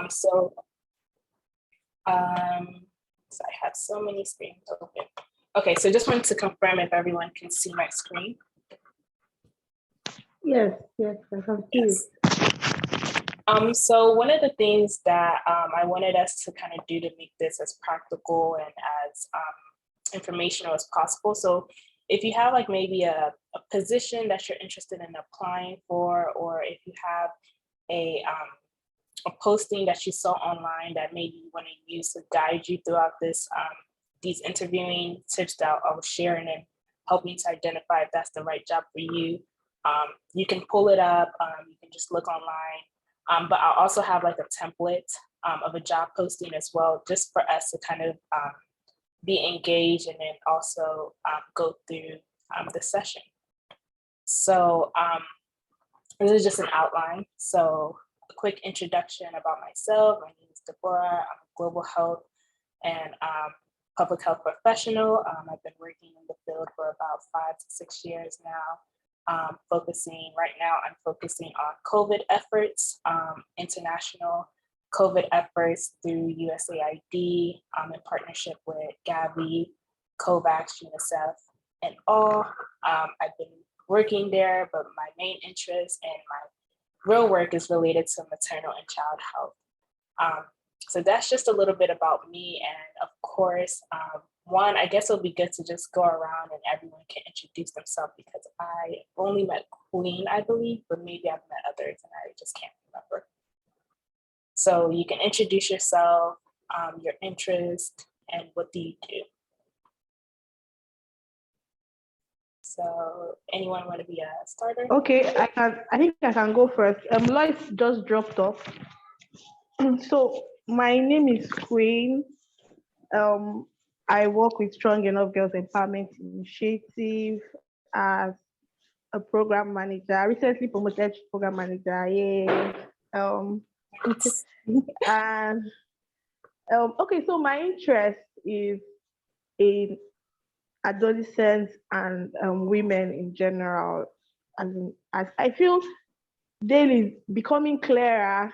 So I have so many screens open. Okay, so just wanted to confirm if everyone can see my screen. Yes, I can see it. So one of the things that I wanted us to kind of do to make this as practical and as informational as possible. So if you have like maybe a position that you're interested in applying for, or if you have a posting that you saw online that maybe you want to use to guide you throughout this, these interviewing tips that I was sharing and help you to identify if that's the right job for you. You can pull it up, you can just look online, but I'll also have like a template of a job posting as well, just for us to kind of be engaged and then also go through the session. So this is just an outline. So a quick introduction about myself. My name is Deborah. I'm a global health and public health professional. I've been working in the field for about 5 to 6 years now. I'm focusing on COVID efforts, international COVID efforts through USAID in partnership with Gavi, COVAX, UNICEF, and all. I've been working there, but my main interest and my real work is related to maternal and child health. So that's just a little bit about me. And of course, one, I guess it'll be good to just go around and everyone can introduce themselves, because I only met Queen, I believe, but maybe I've met others and I just can't remember. So you can introduce yourself, your interest, and what do you do? So anyone want to be a starter? Okay, I think I can go first. Lois just dropped off. So my name is Queen. I work with Strong Enough Girls Empowerment Initiative as a program manager. I recently promoted to program manager. Yay. And okay, so my interest is in adolescents and women in general. And as I feel daily becoming clearer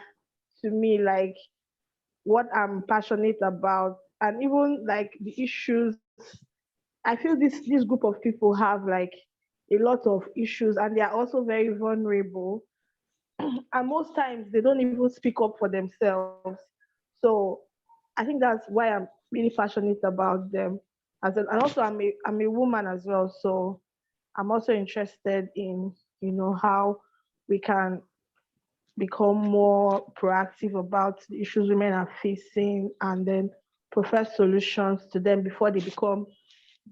to me, like what I'm passionate about, and even like the issues. I feel this group of people have like a lot of issues, and they are also very vulnerable. And most times they don't even speak up for themselves. So I think that's why I'm really passionate about them. And also I'm a woman as well, so I'm also interested in how we can become more proactive about the issues women are facing, and then provide solutions to them before they become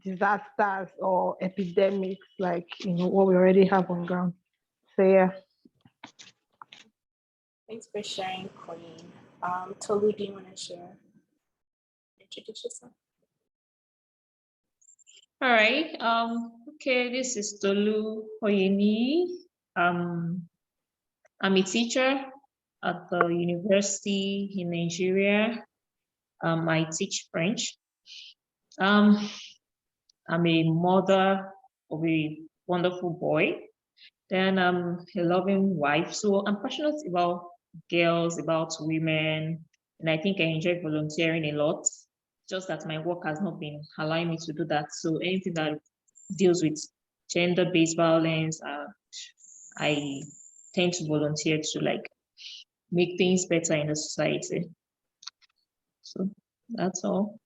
disasters or epidemics like what we already have on ground. So yeah. Thanks for sharing, Queen. Tolu, do you want to share? Introduce yourself. All right. Okay, this is Tolu Oyeni. I'm a teacher at the university in Nigeria. I teach French. I'm a mother of a wonderful boy. Then I'm a loving wife. So I'm passionate about girls, about women, and I think I enjoy volunteering a lot. Just that my work has not been allowing me to do that. So anything that deals with gender-based violence, I tend to volunteer to like make things better in the society. So that's all.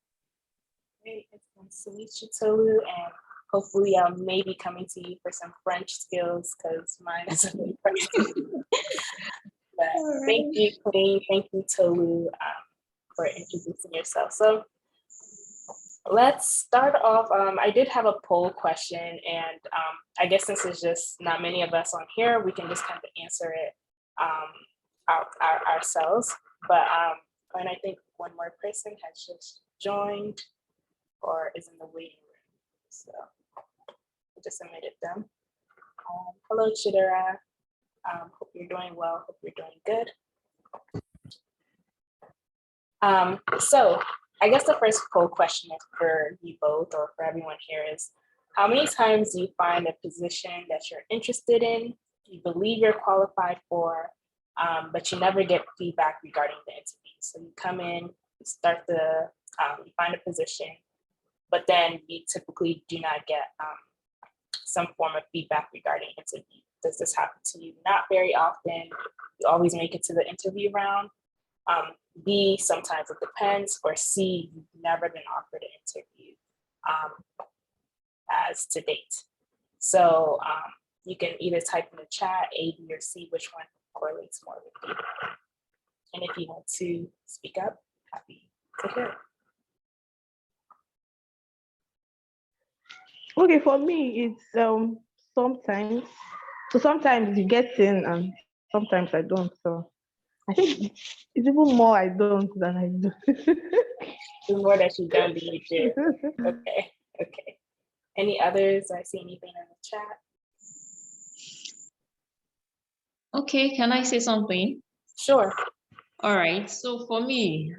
Great, it's nice to meet you, Tolu, and hopefully I'll maybe coming to you for some French skills, because mine isn't really French. But right. Thank you, Queen. Thank you, Tolu, for introducing yourself. So let's start off. I did have a poll question, and I guess since there's just not many of us on here, we can just kind of answer it ourselves. But and I think one more person has just joined or is in the waiting room. So I just submitted them. Hello, Chidera. Hope you're doing well. Hope you're doing good. So I guess the first poll question for you both or for everyone here is, how many times do you find a position that you're interested in, you believe you're qualified for, but you never get feedback regarding the interview. So you come in, you start you find a position, but then you typically do not get some form of feedback regarding interview. Does this happen to you? Not very often. You always make it to the interview round. B, sometimes it depends, or C, you've never been offered an interview as to date. So you can either type in the chat A, B, or C, which one correlates more with you. And if you want to speak up, happy to hear it. Okay, for me, it's sometimes. So sometimes you get in and sometimes I don't. So I think it's even more I don't than I do. The more that you don't do, you do. Okay, okay. Any others? I see anything in the chat? Okay, can I say something? Sure. All right. So for me,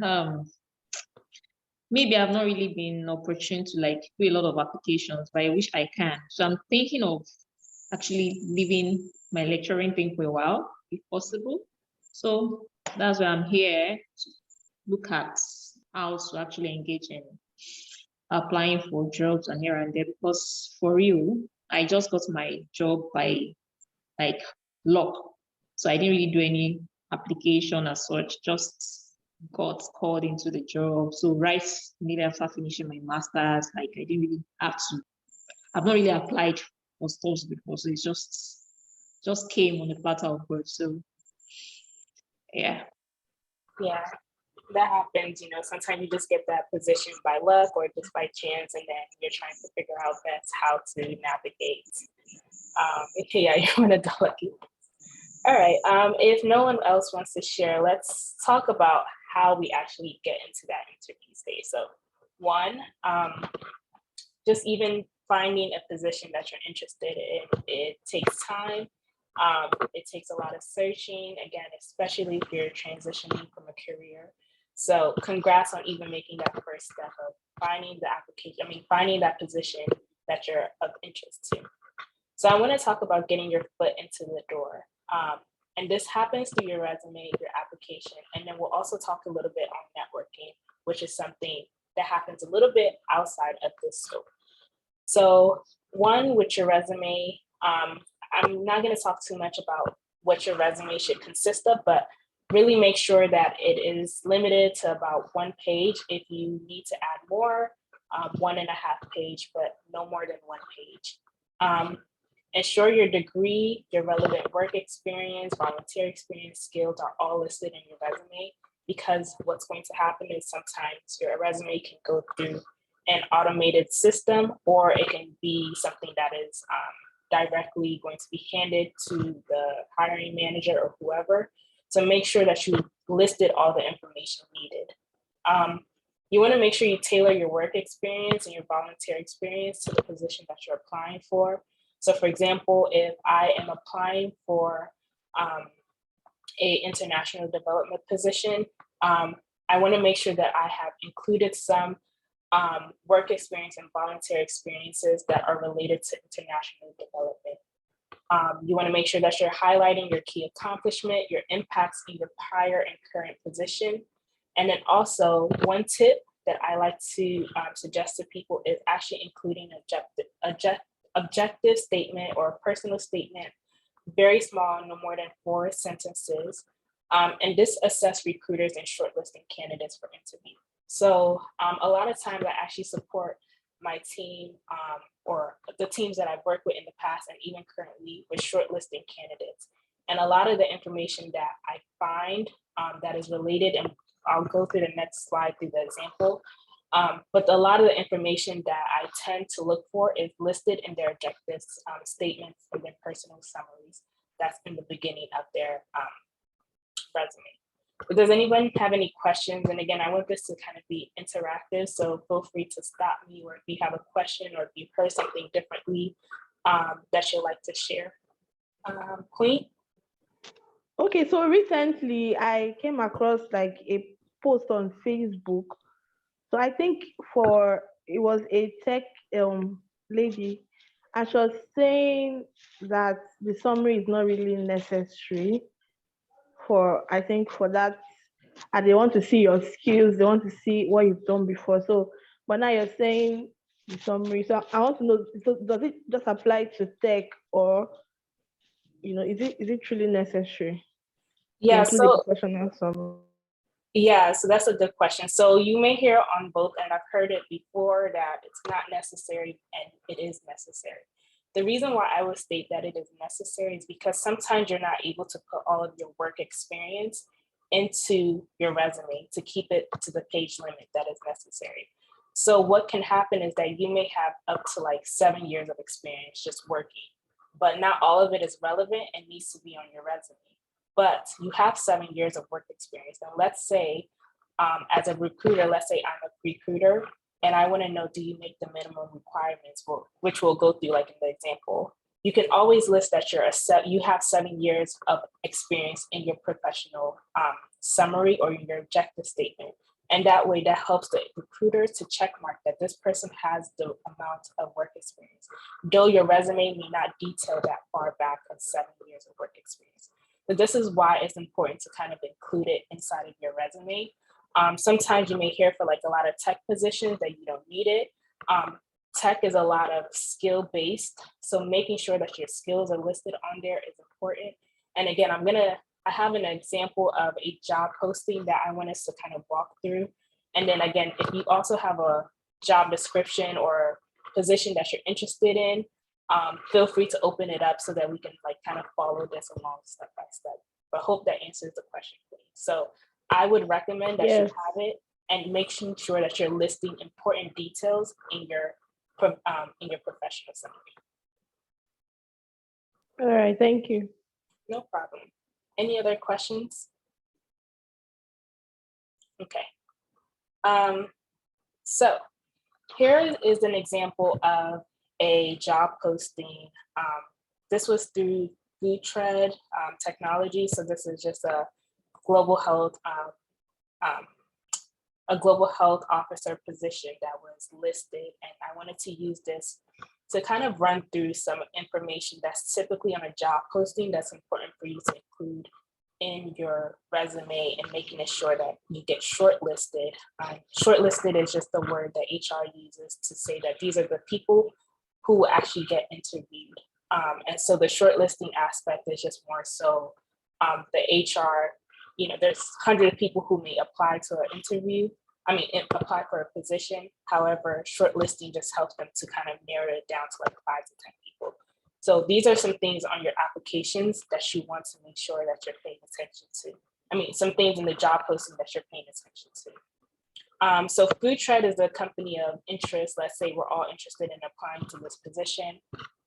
maybe I've not really been opportune to like do a lot of applications, but I wish I can. So I'm thinking of actually leaving my lecturing thing for a while, if possible. So that's why I'm here to look at how to actually engage in applying for jobs and here and there, because for real, I just got my job by like luck. So I didn't really do any application as such, just got called into the job. So right immediately after finishing my master's, like I didn't really have to, I've not really applied for stuff before. So it's just came on the platter of God. So yeah. Yeah, that happens. You know, sometimes you just get that position by luck or just by chance, and then you're trying to figure out best how to navigate. Yeah, you're one of the lucky ones. All right. If no one else wants to share, let's talk about how we actually get into that interview stage. So, one, just even finding a position that you're interested in, it takes time. It takes a lot of searching, again, especially if you're transitioning from a career. So congrats on even making that first step of finding the application, finding that position that you're of interest to. So I want to talk about getting your foot into the door. And this happens through your resume, your application, and then we'll also talk a little bit on networking, which is something that happens a little bit outside of this scope. So one, with your resume, I'm not going to talk too much about what your resume should consist of, but really make sure that it is limited to about 1 page. If you need to add more, 1.5 page, but no more than 1 page. Ensure your degree, your relevant work experience, volunteer experience, skills are all listed in your resume, because what's going to happen is sometimes your resume can go through an automated system, or it can be something that is directly going to be handed to the hiring manager or whoever. So make sure that you listed all the information needed. You want to make sure you tailor your work experience and your volunteer experience to the position that you're applying for. So for example, if I am applying for a international development position, I want to make sure that I have included some work experience and volunteer experiences that are related to international development. You want to make sure that you're highlighting your key accomplishment, your impacts in your prior and current position. And then also, one tip that I like to suggest to people is actually including objective statement or a personal statement, very small, no more than 4 sentences. And this assess recruiters and shortlisting candidates for interview. So a lot of times I actually support my team or the teams that I've worked with in the past and even currently with shortlisting candidates. And a lot of the information that I find that is related, and I'll go through the next slide through the example, but a lot of the information that I tend to look for is listed in their objectives statements and their personal summaries. That's in the beginning of their resume. But does anyone have any questions? And again, I want this to kind of be interactive, so feel free to stop me, or if you have a question or if you've heard something differently that you'd like to share. Queen? Okay, so recently I came across like a post on Facebook. So I think it was a tech lady, and she was saying that the summary is not really necessary I think for that, and they want to see your skills, they want to see what you've done before. So, but now you're saying the summary. So I want to know, so does it just apply to tech, or is it truly necessary to Yeah, include a so professional summary? yeah, so that's a good question. So you may hear on both, and I've heard it before, that it's not necessary and it is necessary. The reason why I would state that it is necessary is because sometimes you're not able to put all of your work experience into your resume to keep it to the page limit that is necessary. So what can happen is that you may have up to like 7 years of experience just working, but not all of it is relevant and needs to be on your resume. But you have 7 years of work experience. And let's say, as a recruiter, let's say I'm a recruiter and I want to know, do you make the minimum requirements, which we'll go through like in the example. You can always list that you have 7 years of experience in your professional summary or your objective statement. And that way that helps the recruiter to check mark that this person has the amount of work experience, though your resume may not detail that far back of 7 years of work experience. But this is why it's important to kind of include it inside of your resume. Sometimes you may hear for like a lot of tech positions that you don't need it. Tech is a lot of skill based. So making sure that your skills are listed on there is important. And again, I have an example of a job posting that I want us to kind of walk through. And then again, if you also have a job description or position that you're interested in, feel free to open it up so that we can like kind of follow this along step by step. But hope that answers the question for you. So I would recommend that you Yes. have it and making sure that you're listing important details in your professional summary. All right, thank you. No problem. Any other questions? Okay. So here is an example of a job posting. This was through Foodtread technology. So this is just a global health officer position that was listed. And I wanted to use this to kind of run through some information that's typically on a job posting that's important for you to include in your resume and making it sure that you get shortlisted. Shortlisted is just the word that HR uses to say that these are the people who will actually get interviewed. And so the shortlisting aspect is just more so the HR, there's hundreds of people who may apply to an interview. Apply for a position. However, shortlisting just helps them to kind of narrow it down to like 5 to 10 people. So these are some things on your applications that you want to make sure that you're paying attention to. Some things in the job posting that you're paying attention to. So Foodtread is a company of interest. Let's say we're all interested in applying to this position.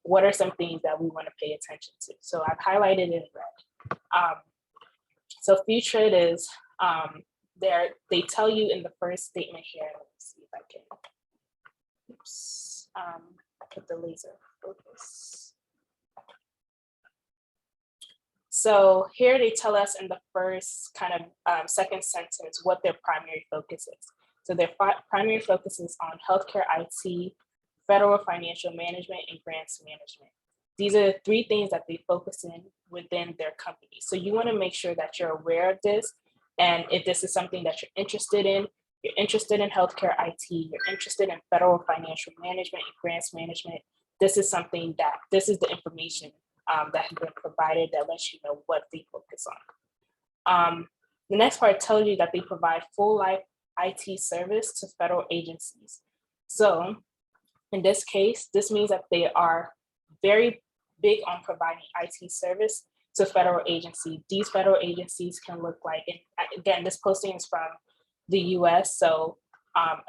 What are some things that we want to pay attention to? So I've highlighted in red. So Foodtread is, they tell you in the first statement here, let me see if I can, put the laser focus. So here they tell us in the first kind of second sentence what their primary focus is. So their primary focus is on healthcare IT, federal financial management, and grants management. These are the 3 things that they focus in within their company. So you want to make sure that you're aware of this. And if this is something that you're interested in healthcare IT, you're interested in federal financial management and grants management, this is the information that has been provided that lets you know what they focus on. The next part tells you that they provide full life IT service to federal agencies. So in this case, this means that they are very big on providing IT service to federal agencies. These federal agencies can look like, and again, this posting is from the US. So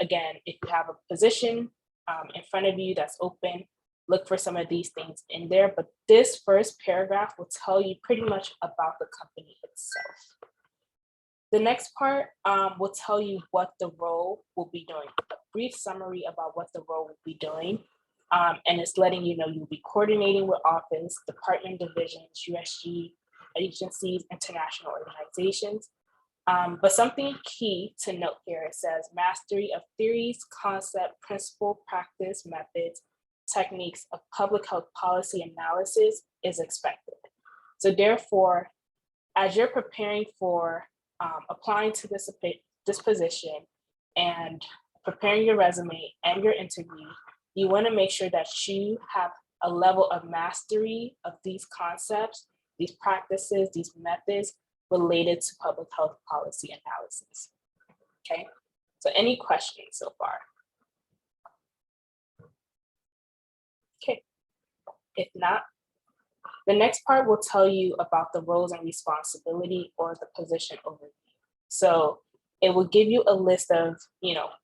again, if you have a position in front of you that's open, look for some of these things in there. But this first paragraph will tell you pretty much about the company itself. The next part will tell you what the role will be doing, a brief summary about what the role will be doing. And it's letting you know you'll be coordinating with office, department divisions, USG agencies, international organizations. But something key to note here, it says mastery of theories, concept, principle, practice, methods, techniques of public health policy analysis is expected. So therefore, as you're preparing for applying to this position and preparing your resume and your interview, you want to make sure that you have a level of mastery of these concepts, these practices, these methods related to public health policy analysis. Okay, so any questions so far? Okay, if not, the next part will tell you about the roles and responsibility or the position overview. So it will give you a list of,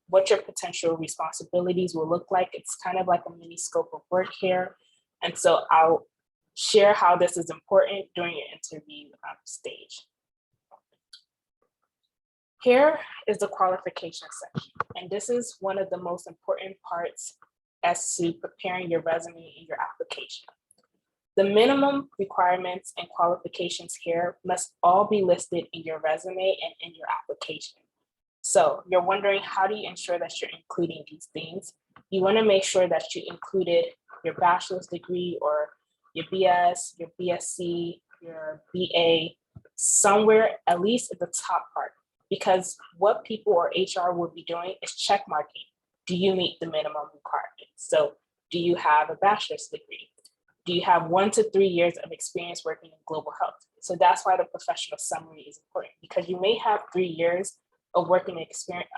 what your potential responsibilities will look like. It's kind of like a mini scope of work here. And so I'll share how this is important during your interview stage. Here is the qualification section. And this is one of the most important parts as to preparing your resume and your application. The minimum requirements and qualifications here must all be listed in your resume and in your application. So you're wondering, how do you ensure that you're including these things? You want to make sure that you included your bachelor's degree or your BS, your BSc, your BA, somewhere at least at the top part, because what people or HR will be doing is check marking. Do you meet the minimum requirements? So do you have a bachelor's degree? Do you have 1 to 3 years of experience working in global health? So that's why the professional summary is important, because you may have 3 years of working experience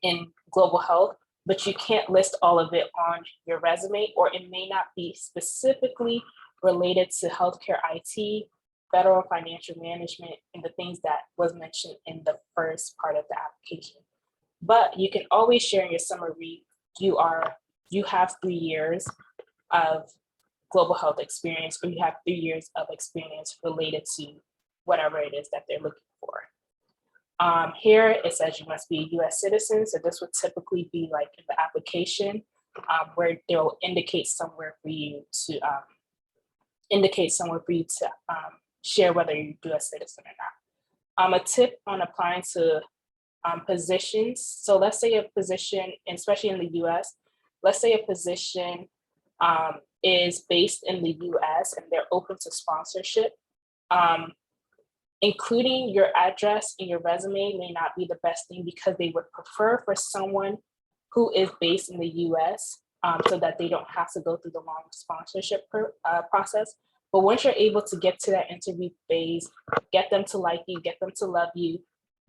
in global health, but you can't list all of it on your resume, or it may not be specifically related to healthcare IT, federal financial management, and the things that was mentioned in the first part of the application. But you can always share in your summary, you have 3 years of global health experience, or you have 3 years of experience related to whatever it is that they're looking for. Here it says you must be a US citizen. So this would typically be like in the application where they'll indicate somewhere for you to share whether you're a US citizen or not. A tip on applying to positions. So let's say a position, especially in the US, let's say a position is based in the US and they're open to sponsorship. Including your address in your resume may not be the best thing, because they would prefer for someone who is based in the US so that they don't have to go through the long sponsorship process. But once you're able to get to that interview phase, get them to like you, get them to love you,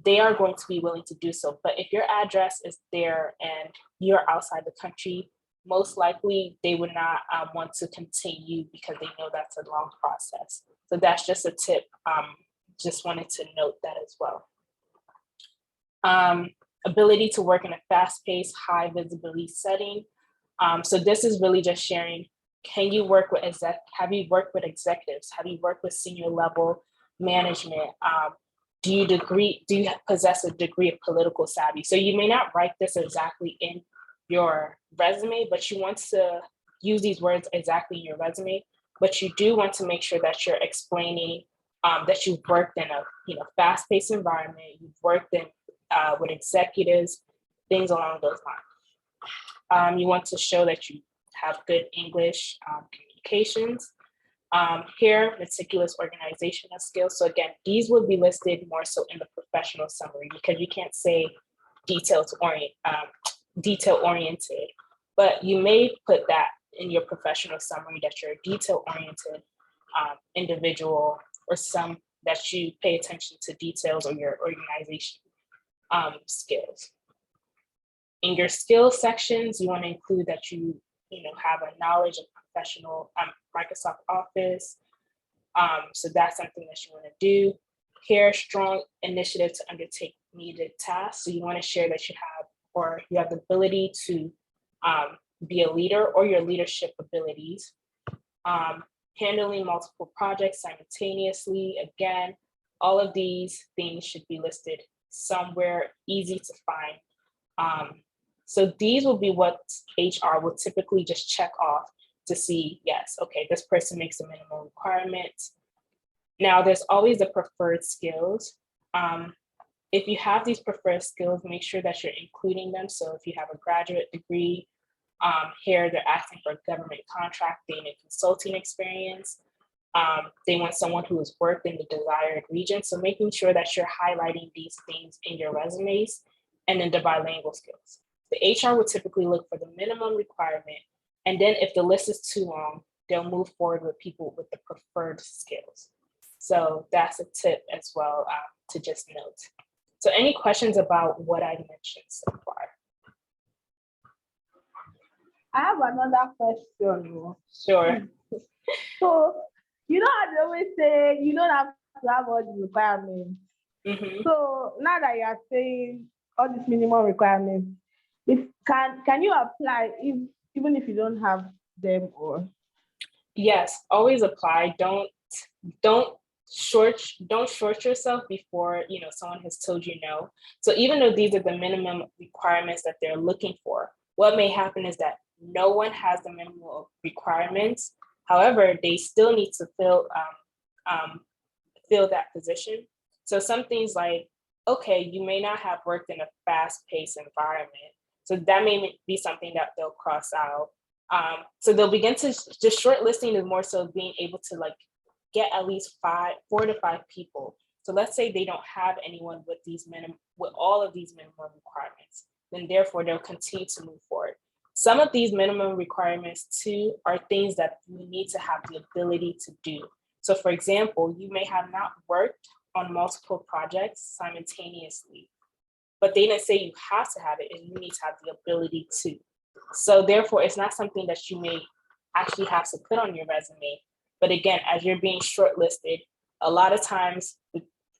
they are going to be willing to do so. But if your address is there and you're outside the country, most likely they would not want to continue, because they know that's a long process. So that's just a tip. Just wanted to note that as well. Ability to work in a fast-paced, high visibility setting. So this is really just sharing, can you work with have you worked with executives? Have you worked with senior level management? Do you possess a degree of political savvy? So you may not write this exactly in your resume, but you want to use these words exactly in your resume, but you do want to make sure that you're explaining that you've worked in a fast-paced environment, you've worked in with executives, things along those lines. You want to show that you have good English communications. Here, meticulous organizational skills. So again, these would be listed more so in the professional summary, because you can't say detail oriented, but you may put that in your professional summary, that you're a detail oriented individual, or some that you pay attention to details, or your organization skills. In your skills sections, you want to include that you have a knowledge of professional Microsoft Office. So that's something that you want to do. Here, strong initiative to undertake needed tasks. So you want to share that you have the ability to be a leader, or your leadership abilities. Handling multiple projects simultaneously. Again, all of these things should be listed somewhere easy to find. So these will be what HR will typically just check off to see, yes, okay, this person makes a minimum requirement. Now, there's always the preferred skills. If you have these preferred skills, make sure that you're including them. So if you have a graduate degree, here they're asking for government contracting and consulting experience. They want someone who has worked in the desired region. So making sure that you're highlighting these things in your resumes, and then the bilingual skills. The HR would typically look for the minimum requirement. And then if the list is too long, they'll move forward with people with the preferred skills. So that's a tip as well to just note. So any questions about what I mentioned so far? I have another question. Sure. So, you know how they always say you don't have to have all the requirements. Mm-hmm. So now that you are saying all these minimum requirements, can you apply even if you don't have them? Or Yes, always apply. Don't short yourself before someone has told you no. So even though these are the minimum requirements that they're looking for, what may happen is that no one has the minimum requirements. However, they still need to fill that position. So some things like, okay, you may not have worked in a fast-paced environment, so that may be something that they'll cross out. So they'll begin to just shortlisting is more so being able to like get at least 4 to 5 people. So let's say they don't have anyone with all of these minimum requirements, then therefore they'll continue to move forward. Some of these minimum requirements too are things that you need to have the ability to do. So for example, you may have not worked on multiple projects simultaneously, but they didn't say you have to have it, and you need to have the ability to. So therefore, it's not something that you may actually have to put on your resume. But again, as you're being shortlisted, a lot of times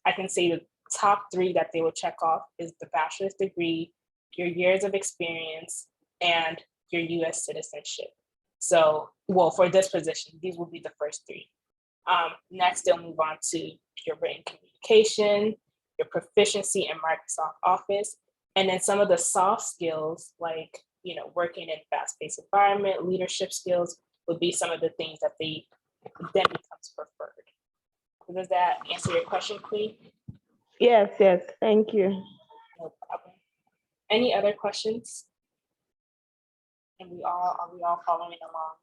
I can say the top 3 that they will check off is the bachelor's degree, your years of experience, and your US citizenship. So, well, for this position, these will be the first 3. Next, they'll move on to your written communication, your proficiency in Microsoft Office, and then some of the soft skills like working in fast-paced environment, leadership skills would be some of the things that they then becomes preferred. Does that answer your question, Queen? yes, thank you. No problem. Any other questions? And are we all following along?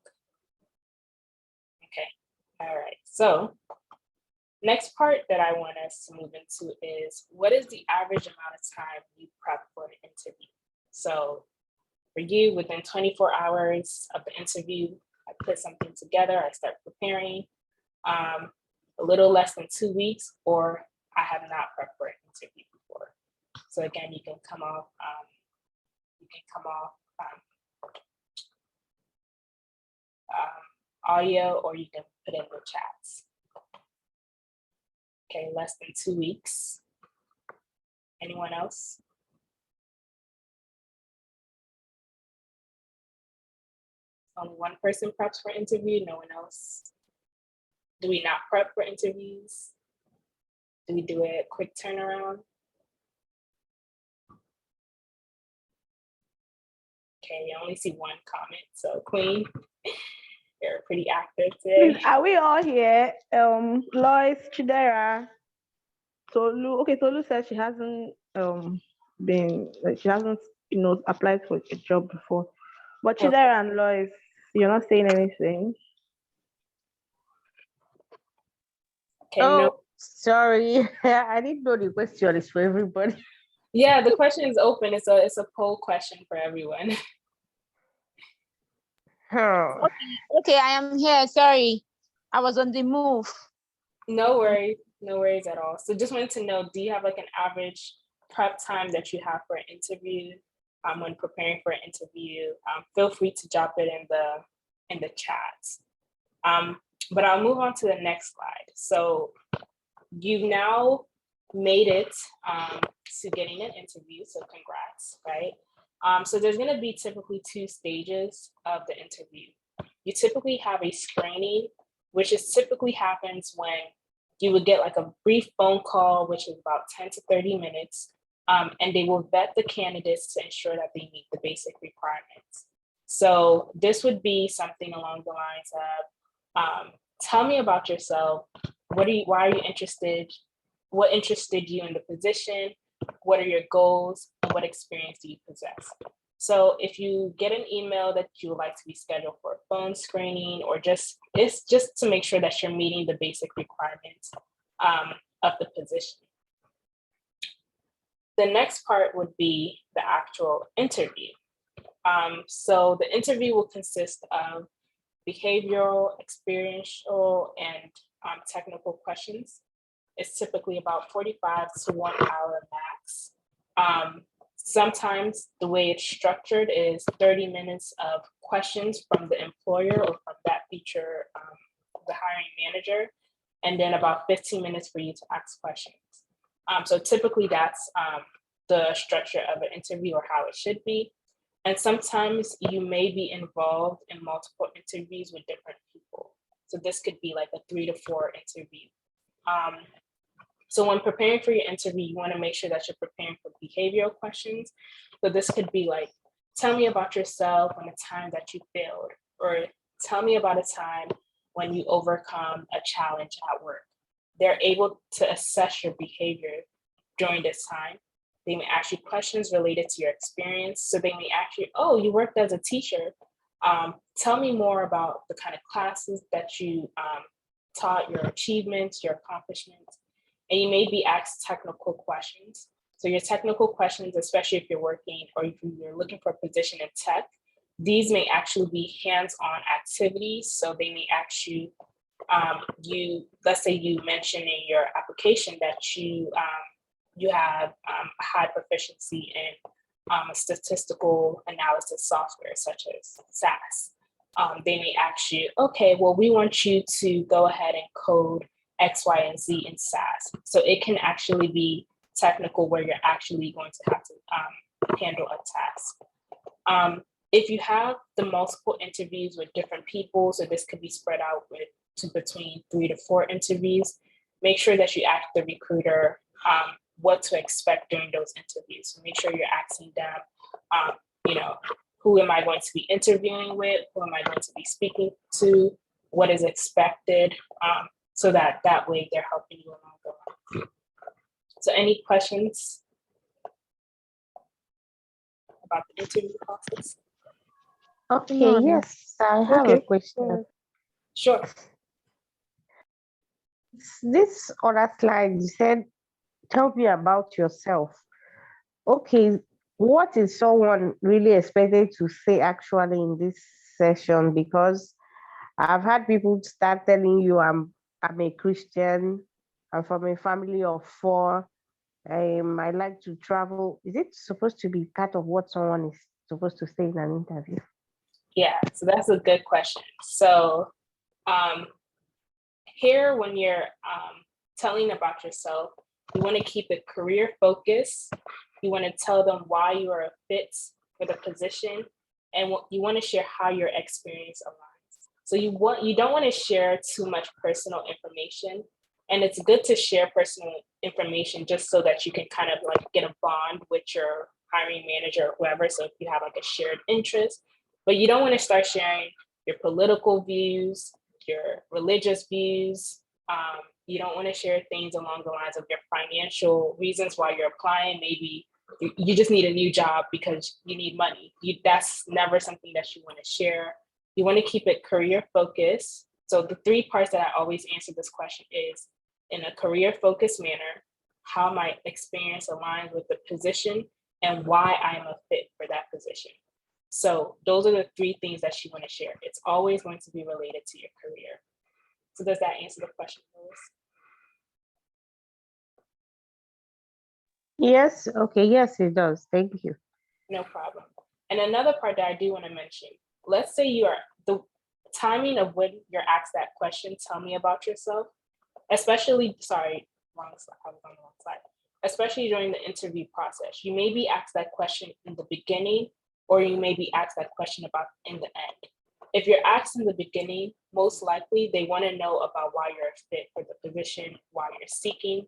Okay. All right. So next part that I want us to move into is, what is the average amount of time you prep for an interview? So for you, within 24 hours of the interview, I put something together, I start preparing. A little less than 2 weeks, or I have not prepped for an interview before. So again, you can come off audio, or you can put in the chats. Okay, less than 2 weeks. Anyone else? Only one person preps for interview, no one else. Do we not prep for interviews? Do we do a quick turnaround? Okay, you only see one comment. So Queen, you're pretty active today. Please, are we all here? Lois, Chidera, Tolu. Okay, Tolu says she hasn't applied for a job before. But Chidera and Lois, you're not saying anything. Okay, no. Sorry, I didn't know the question is for everybody. Yeah, the question is open. It's a poll question for everyone. Okay, I am here. Sorry, I was on the move. No worries at all. So just wanted to know, do you have like an average prep time that you have for an interview? When preparing for an interview, feel free to drop it in the chat. But I'll move on to the next slide. So you've now made it to getting an interview, so congrats, right? So there's gonna be typically 2 stages of the interview. You typically have a screening, which typically happens when you would get like a brief phone call, which is about 10 to 30 minutes, and they will vet the candidates to ensure that they meet the basic requirements. So this would be something along the lines of, tell me about yourself. Why are you interested? What interested you in the position? What are your goals? And what experience do you possess? So if you get an email that you would like to be scheduled for a phone screening, or it's just to make sure that you're meeting the basic requirements of the position. The next part would be the actual interview. So the interview will consist of behavioral, experiential, and technical questions. It's typically about 45 to 1 hour max. Sometimes the way it's structured is 30 minutes of questions from the employer or from that future, the hiring manager, and then about 15 minutes for you to ask questions. So typically that's the structure of an interview, or how it should be. And sometimes you may be involved in multiple interviews with different people. So this could be like a 3 to 4 interview. So when preparing for your interview, you want to make sure that you're preparing for behavioral questions. So this could be like, tell me about yourself and a time that you failed, or tell me about a time when you overcome a challenge at work. They're able to assess your behavior during this time. They may ask you questions related to your experience. So they may ask you, oh, you worked as a teacher. Tell me more about the kind of classes that you taught, your achievements, your accomplishments. And you may be asked technical questions. So your technical questions, especially if you're working or if you're looking for a position in tech, these may actually be hands-on activities. So they may ask you, let's say you mentioned in your application that you have a high proficiency in a statistical analysis software such as SAS. They may ask you, okay, well, we want you to go ahead and code X, Y, and Z in SAS. So it can actually be technical, where you're actually going to have to handle a task. If you have the multiple interviews with different people, so this could be spread out to between 3 to 4 interviews, make sure that you ask the recruiter what to expect during those interviews. So make sure you're asking them, who am I going to be interviewing with? Who am I going to be speaking to? What is expected? So that way they're helping you along the way. So any questions about the interview process? Okay, No. yes, I have a Okay. question. Sure. This other slide, you said, tell me about yourself. Okay, what is someone really expected to say actually in this session? Because I've had people start telling you I'm a Christian, I'm from a family of 4. I like to travel. Is it supposed to be part of what someone is supposed to say in an interview? Yeah, so that's a good question. So here, when you're telling about yourself, you want to keep it career focused. You want to tell them why you are a fit for the position, and you want to share how your experience aligns. So you don't want to share too much personal information, and it's good to share personal information just so that you can kind of like get a bond with your hiring manager or whoever. So if you have like a shared interest, but you don't want to start sharing your political views, your religious views. You don't want to share things along the lines of your financial reasons why you're applying. Maybe you just need a new job because you need money. That's never something that you want to share. You want to keep it career focused. So the 3 parts that I always answer this question is, in a career focused manner, how my experience aligns with the position and why I'm a fit for that position. So those are the 3 things that you want to share. It's always going to be related to your career. So does that answer the question, Lois? Yes, okay, yes, it does. Thank you. No problem. And another part that I do want to mention, let's say you are the timing of when you're asked that question, tell me about yourself, especially, sorry, wrong slide, I was on the wrong slide, especially during the interview process. You may be asked that question in the beginning, or you may be asked that question about in the end. If you're asked in the beginning, most likely they want to know about why you're a fit for the position, why you're seeking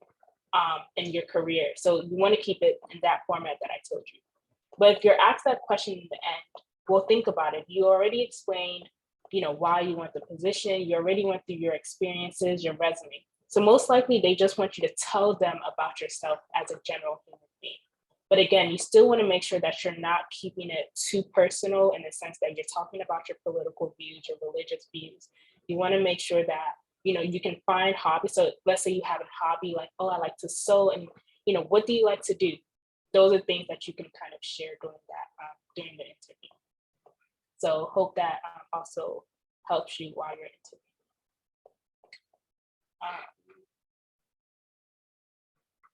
in your career. So you want to keep it in that format that I told you. But if you're asked that question in the end, well, think about it. You already explained, why you want the position. You already went through your experiences, your resume. So most likely they just want you to tell them about yourself as a general human being. But again, you still want to make sure that you're not keeping it too personal in the sense that you're talking about your political views, your religious views. You want to make sure that, you know, you can find hobbies. So let's say you have a hobby like, oh, I like to sew, and, you know, what do you like to do? Those are things that you can kind of share during that, during the interview. So hope that also helps you while you're interviewing.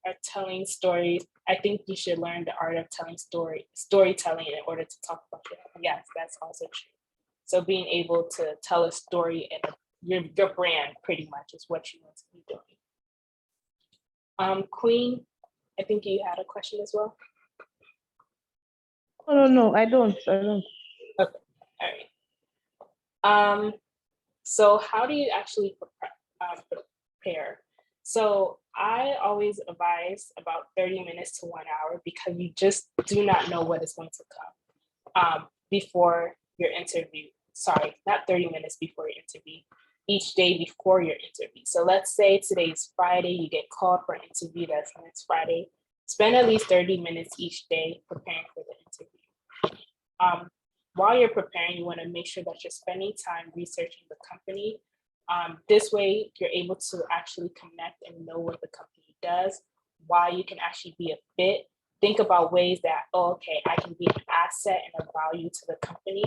Are telling stories. I think you should learn the art of telling storytelling in order to talk about it. Yes, that's also true. So being able to tell a story and your brand pretty much is what you want to be doing. Queen, I think you had a question as well. No, I don't. Okay, all right. So how do you actually prepare? So I always advise about 30 minutes to 1 hour because you just do not know what is going to come before your interview. Sorry, not 30 minutes before your interview, each day before your interview. So let's say today's Friday, you get called for an interview, that's next Friday. Spend at least 30 minutes each day preparing for the interview. While you're preparing, you want to make sure that you're spending time researching the company. This way, you're able to actually connect and know what the company does, why you can actually be a fit. Think about ways that, oh, okay, I can be an asset and a value to the company.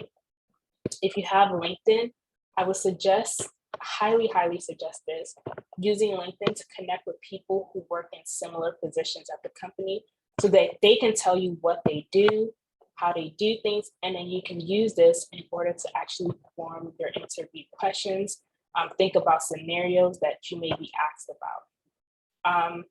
If you have LinkedIn, I would suggest, highly suggest this, using LinkedIn to connect with people who work in similar positions at the company so that they can tell you what they do, how they do things, and then you can use this in order to actually form your interview questions. Think about scenarios that you may be asked about.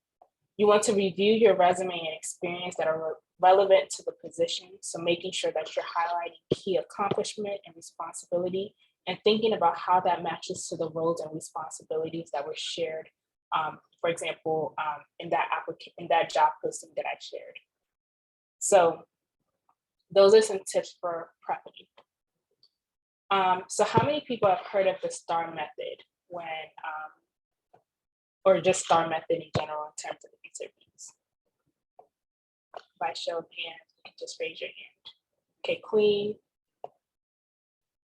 You want to review your resume and experience that are relevant to the position. So making sure that you're highlighting key accomplishment and responsibility and thinking about how that matches to the roles and responsibilities that were shared, for example, in that job posting that I shared. So those are some tips for prepping. So how many people have heard of the STAR method or just STAR method in general in terms of interviews? By show of hands, you can just raise your hand. Okay, Queen.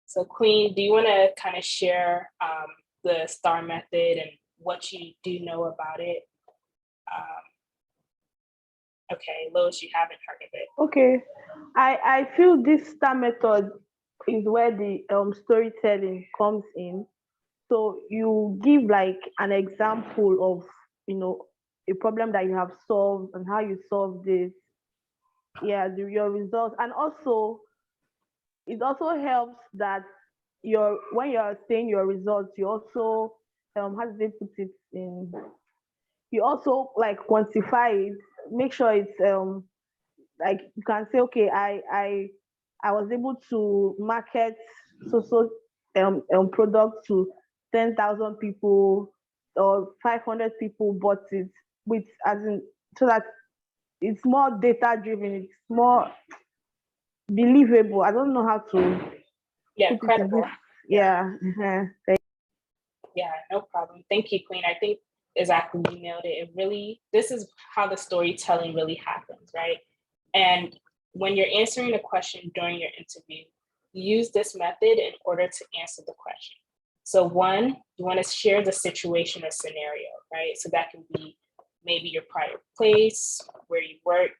So Queen, do you want to kind of share the STAR method and what you do know about it? Okay, Lois, you haven't heard of it. Okay, I feel this STAR method is where the storytelling comes in. So you give like an example of, you know, a problem that you have solved and how you solved this. Yeah, your results. And also, it also helps that when you're saying your results, you also, how do they put it in? You also like quantify it, make sure it's like you can say, okay, I was able to market so product to 10,000 people or 500 people bought it, with as in, so that it's more data driven, it's more believable. I don't know how to Yeah, put it in credible. this. Yeah. Uh-huh. Yeah, no problem. Thank you, Queen. I think exactly you nailed it. This is how the storytelling really happens, right? And when you're answering a question during your interview, use this method in order to answer the question. So one, you want to share the situation or scenario, right? So that can be maybe your prior place, where you work.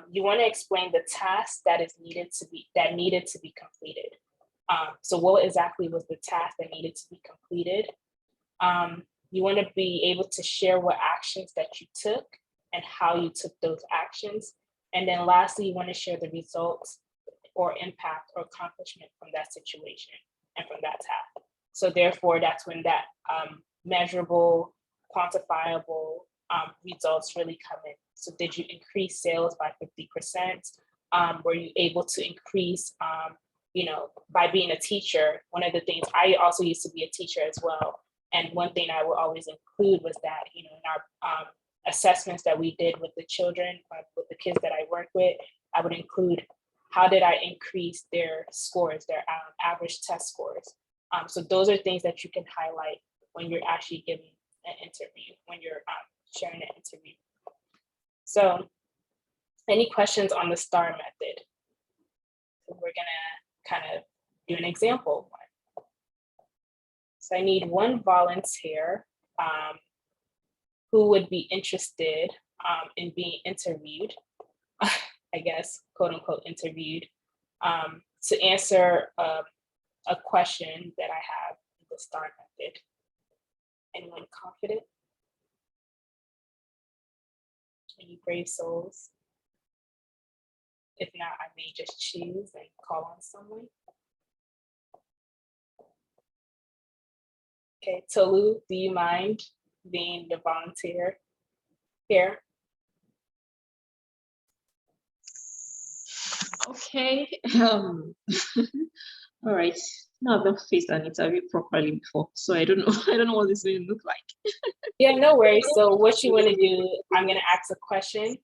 You want to explain the task that needed to be completed. So what exactly was the task that needed to be completed? You want to be able to share what actions that you took and how you took those actions. And then lastly, you want to share the results or impact or accomplishment from that situation and from that task. So therefore, that's when that measurable, quantifiable results really come in. So did you increase sales by 50%? Were you able to increase, by being a teacher? One of the things, I also used to be a teacher as well. And one thing I would always include was that, in our assessments that we did with the children, with the kids that I work with, I would include how did I increase their scores, their average test scores. So those are things that you can highlight when you're actually giving an interview, when you're sharing an interview. So Any questions on the STAR method? So we're gonna kind of do an example one. So I need one volunteer who would be interested in being interviewed, I guess, quote unquote, interviewed, to answer a question that I have in the STAR method. Anyone confident? Any brave souls? If not, I may just choose and call on someone. Okay, Tolu, do you mind being the volunteer here? Okay. All right. No, I've not faced an interview properly before, so I don't know. I don't know what this will look like. Yeah, no worries. So what you want to do, I'm going to ask a question,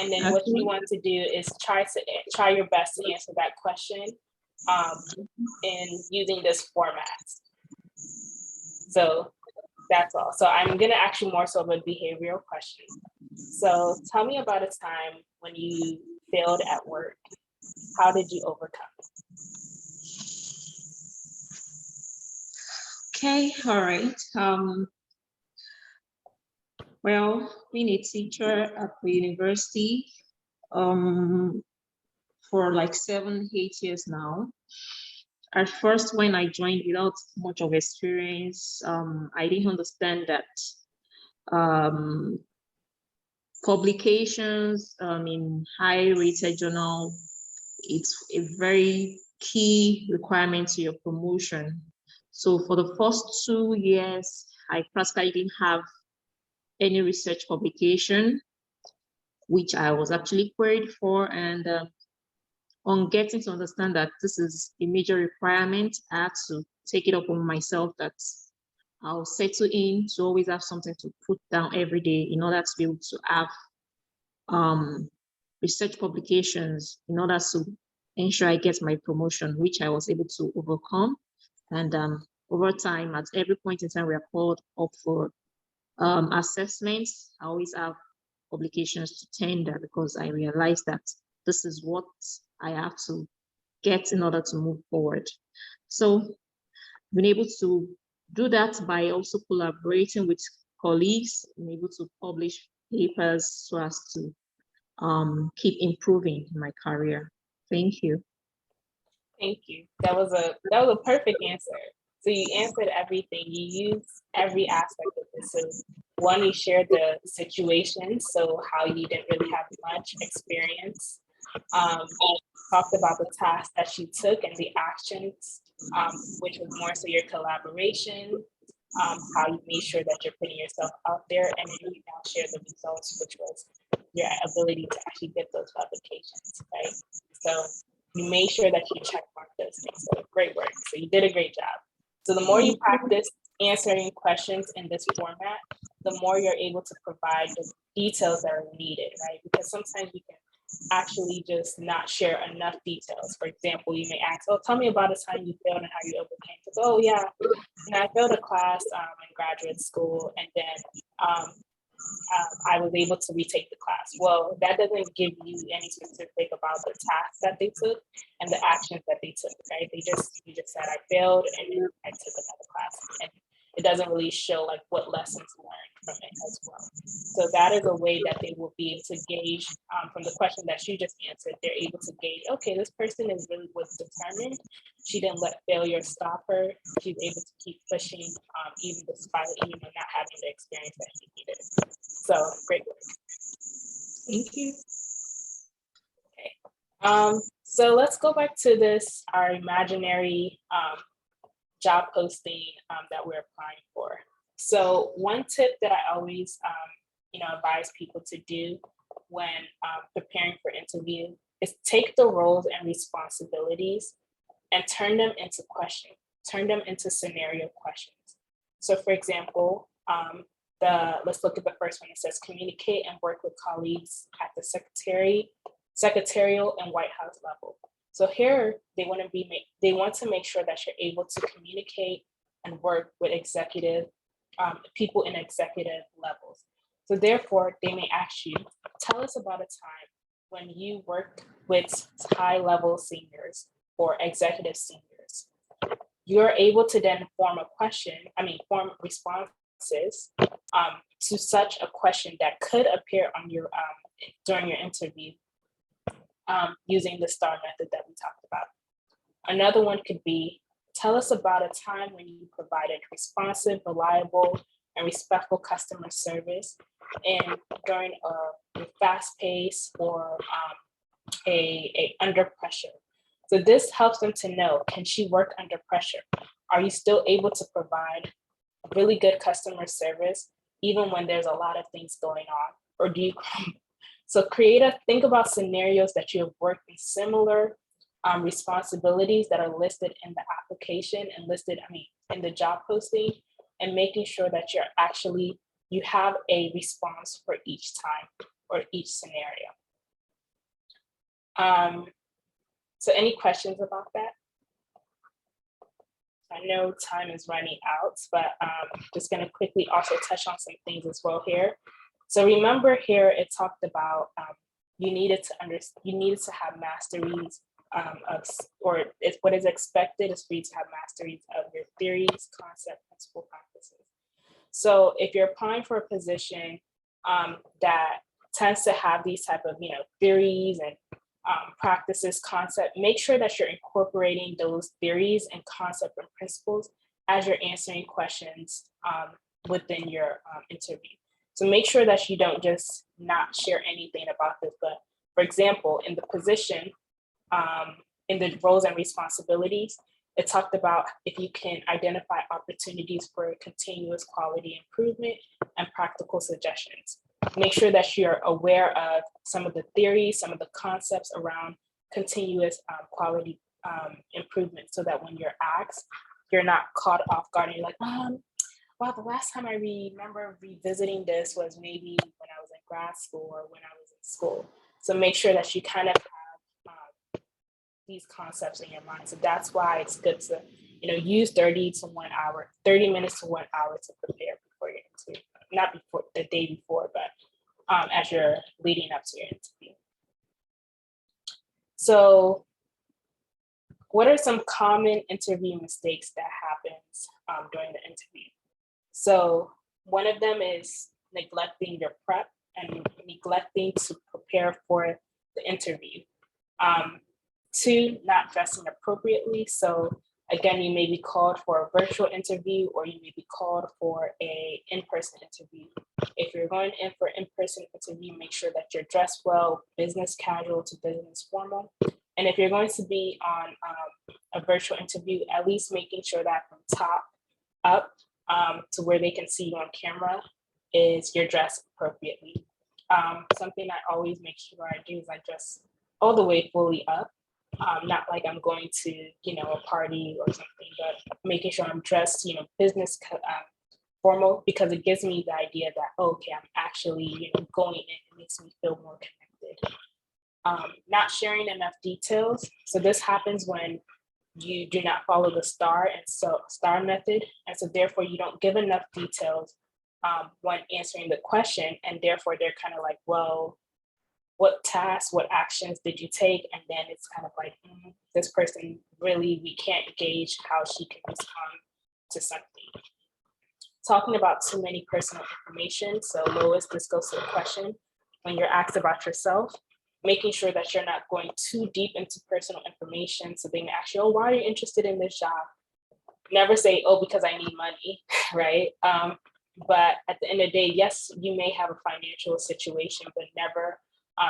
and then what you Okay. want to do is try your best to answer that question in using this format. So that's all. So I'm going to ask you more so of a behavioral question. So tell me about a time when you failed at work. How did you overcome it? Okay. All right. Well, being a teacher at the university for like 7, 8 years now. At first, when I joined without much of experience, I didn't understand that publications in high-rated journal, it's a very key requirement to your promotion. So for the first 2 years, I practically didn't have any research publication, which I was actually queried for. And on getting to understand that this is a major requirement, I had to take it upon myself that I'll settle in to always have something to put down every day in order to be able to have research publications in order to ensure I get my promotion, which I was able to overcome. And over time, at every point in time we are called up for assessments, I always have publications to tender because I realized that this is what I have to get in order to move forward. So been able to do that by also collaborating with colleagues, been able to publish papers so as to keep improving my career. Thank you. Thank you. That was a perfect answer. So you answered everything. You used every aspect of this. So one, you shared the situation, so how you didn't really have much experience. Talked about the tasks that you took and the actions, which was more so your collaboration, how you made sure that you're putting yourself out there, and then you now share the results, which was your ability to actually get those publications, right? So you made sure that you check mark those things. So great work. So you did a great job. So the more you practice answering questions in this format, the more you're able to provide the details that are needed, right? Because sometimes you can actually just not share enough details. For example, you may ask, oh, tell me about a time you failed and how you overcame it. Oh yeah, I failed a class in graduate school, and then I was able to retake the class. Well, that doesn't give you any specific about the tasks that they took and the actions that they took, right? You just said I failed and then I took another class, and it doesn't really show like what lessons learned from it as well. So that is a way that they will be able to gauge from the question that you just answered. They're able to gauge, okay, this person is really was determined. She didn't let failure stop her. She's able to keep pushing even despite not having the experience that she needed. So great work. Thank you. Okay. So let's go back to this, our imaginary job posting that we're applying for. So one tip that I always advise people to do when preparing for interview is take the roles and responsibilities and turn them into questions, turn them into scenario questions. So for example, let's look at the first one. It says communicate and work with colleagues at the secretarial and White House level. So here they want to make sure that you're able to communicate and work with people in executive levels. So therefore, they may ask you, tell us about a time when you work with high-level seniors or executive seniors, you're able to then form responses to such a question that could appear on your during your interview using the STAR method that we talked about. Another one could be, tell us about a time when you provided responsive, reliable, and respectful customer service and during a fast pace or a under pressure. So this helps them to know, can she work under pressure? Are you still able to provide really good customer service even when there's a lot of things going on? Or do you, so think about scenarios that you have worked in similar responsibilities that are listed in the application and in the job posting, and making sure that you have a response for each time or each scenario. So any questions about that? I know time is running out, but I'm just going to quickly also touch on some things as well here. So remember here, it talked about you needed to have masteries what is expected is for you to have masteries of your theories, concept, principle, practices. So if you're applying for a position that tends to have these type of theories and practices, concept, make sure that you're incorporating those theories and concept and principles as you're answering questions within your interview. So make sure that you don't just not share anything about this, but for example, in the position, in the roles and responsibilities, it talked about if you can identify opportunities for continuous quality improvement and practical suggestions. Make sure that you're aware of some of the theories, some of the concepts around continuous quality improvement, so that when you're asked, you're not caught off guard and you're like, well, the last time I remember revisiting this was maybe when I was in grad school or when I was in school. So make sure that you kind of have these concepts in your mind. So that's why it's good to use 30 minutes to 1 hour to prepare before your interview. Not before the day before, but as you're leading up to your interview. So what are some common interview mistakes that happens during the interview? So one of them is neglecting your prep and neglecting to prepare for the interview. 2, not dressing appropriately. So again, you may be called for a virtual interview or you may be called for an in-person interview. If you're going in for an in-person interview, make sure that you're dressed well, business casual to business formal. And if you're going to be on a virtual interview, at least making sure that from top up to where they can see you on camera is you're dressed appropriately. Something I always make sure I do is I dress all the way fully up. Not like I'm going to, a party or something, but making sure I'm dressed, business formal, because it gives me the idea that, okay, I'm actually, going in. It makes me feel more connected. Not sharing enough details. So this happens when you do not follow the STAR method. And so therefore you don't give enough details when answering the question. And therefore they're kind of like, well, what tasks, what actions did you take? And then it's kind of like, this person really, we can't gauge how she can respond to something. Talking about too many personal information. So Lois, this goes to the question, when you're asked about yourself, making sure that you're not going too deep into personal information. So they may ask you, oh, why are you interested in this job? Never say, oh, because I need money, right? But at the end of the day, yes, you may have a financial situation, but never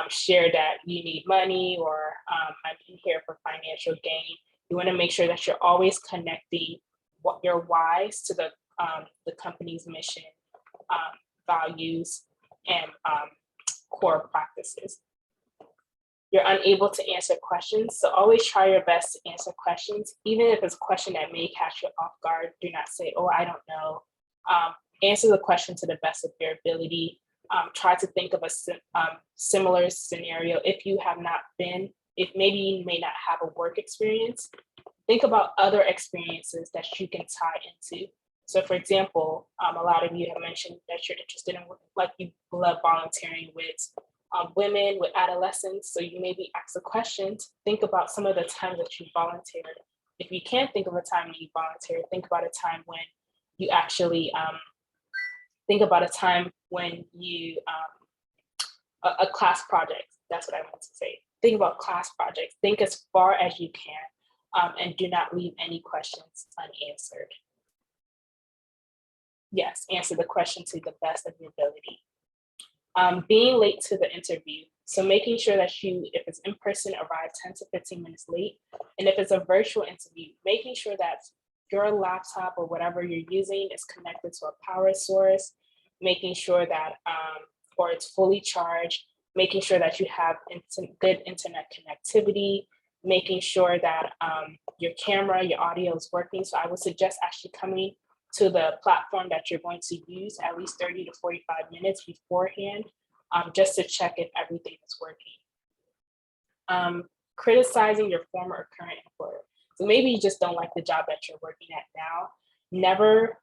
share that you need money or I'm in here for financial gain. You want to make sure that you're always connecting what your whys to the company's mission, values, and core practices. You're unable to answer questions, so always try your best to answer questions, even if it's a question that may catch you off guard. Do not say, oh, I don't know. Answer the question to the best of your ability. Try to think of a similar scenario. If you have not been, if maybe you may not have a work experience, think about other experiences that you can tie into. So for example, a lot of you have mentioned that you're interested in, like you love volunteering with women with adolescents. So you may be asked a question, think about some of the times that you volunteered. If you can't think of a time when you volunteered, think about a time when you actually, think about a time when you, a class project, that's what I want to say. Think about class projects, think as far as you can, and do not leave any questions unanswered. Yes, answer the question to the best of your ability. Being late to the interview. So making sure that you, if it's in person, arrive 10 to 15 minutes late. And if it's a virtual interview, making sure that your laptop or whatever you're using is connected to a power source, making sure that, or it's fully charged, making sure that you have good internet connectivity, making sure that your camera, your audio is working. So I would suggest actually coming to the platform that you're going to use at least 30 to 45 minutes beforehand, just to check if everything is working. Criticizing your former or current employer. So maybe you just don't like the job that you're working at now. Never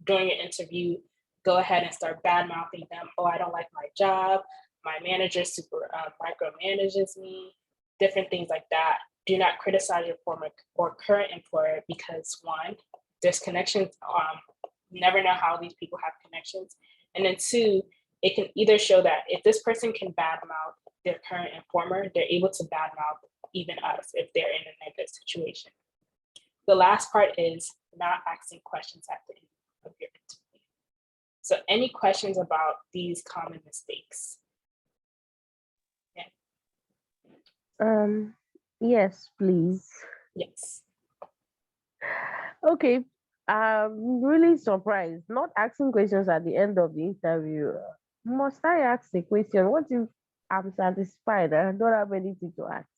during your interview, go ahead and start bad mouthing them. Oh, I don't like my job. My manager super micromanages me, different things like that. Do not criticize your former or current employer because one, there's connections. Never know how these people have connections. And then two, it can either show that if this person can badmouth their current and former, they're able to badmouth even us if they're in a negative situation. The last part is not asking questions at the end of your interview. So any questions about these common mistakes? Yeah. Yes, please. Yes. Okay. I'm really surprised. Not asking questions at the end of the interview. Must I ask a question? What if I'm satisfied and I don't have anything to ask?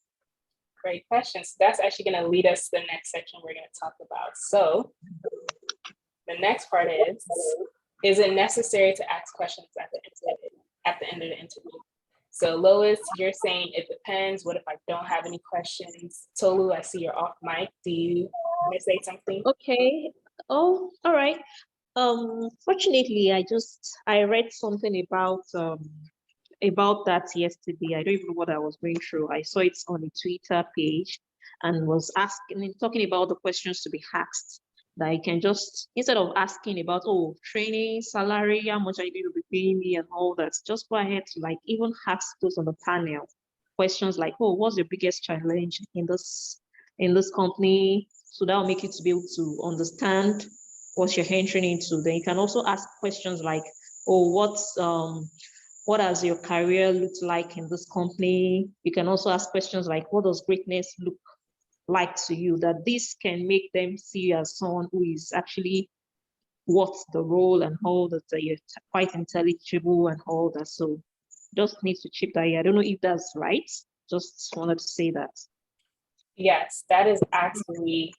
Great questions. That's actually going to lead us to the next section we're going to talk about. So the next part is it necessary to ask questions at the end of the interview? So Lois, you're saying it depends. What if I don't have any questions? Tolu, I see you're off mic. Do you want to say something? Okay. Oh, all right. Fortunately, I read something about that yesterday. I don't even know what I was going through. I saw it on a Twitter page and was talking about the questions to be asked. That you can just, instead of asking about, oh, training, salary, how much are you going to be paying me and all that, just go ahead to like even ask those on the panel questions like, oh, what's your biggest challenge in this company? So that will make you to be able to understand what you're entering into. Then you can also ask questions like, oh, what has your career looked like in this company? You can also ask questions like, what does greatness look like to you? That this can make them see you as someone who is actually worth the role and all that, you're quite intelligible and all that. So just need to chip that here. I don't know if that's right. Just wanted to say that. Yes, that is absolutely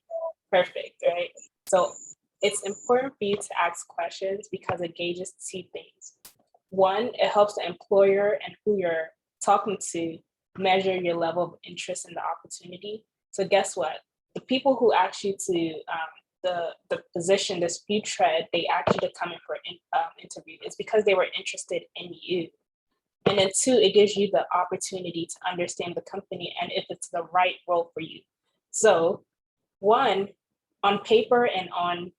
perfect, right? So it's important for you to ask questions because it gauges two things. One, it helps the employer and who you're talking to measure your level of interest in the opportunity. So guess what? The people who ask you to the position, this few tread, they actually to come in for an interview. It's because they were interested in you. And then two, it gives you the opportunity to understand the company and if it's the right role for you. So one, on paper and on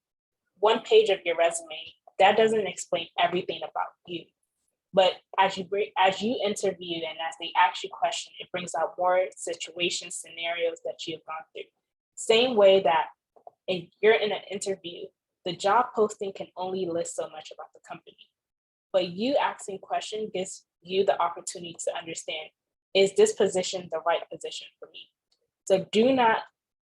one page of your resume, that doesn't explain everything about you. But as you interview and as they ask you questions, it brings out more situations, scenarios that you've gone through. Same way that if you're in an interview, the job posting can only list so much about the company. But you asking questions gives you the opportunity to understand, is this position the right position for me? So do not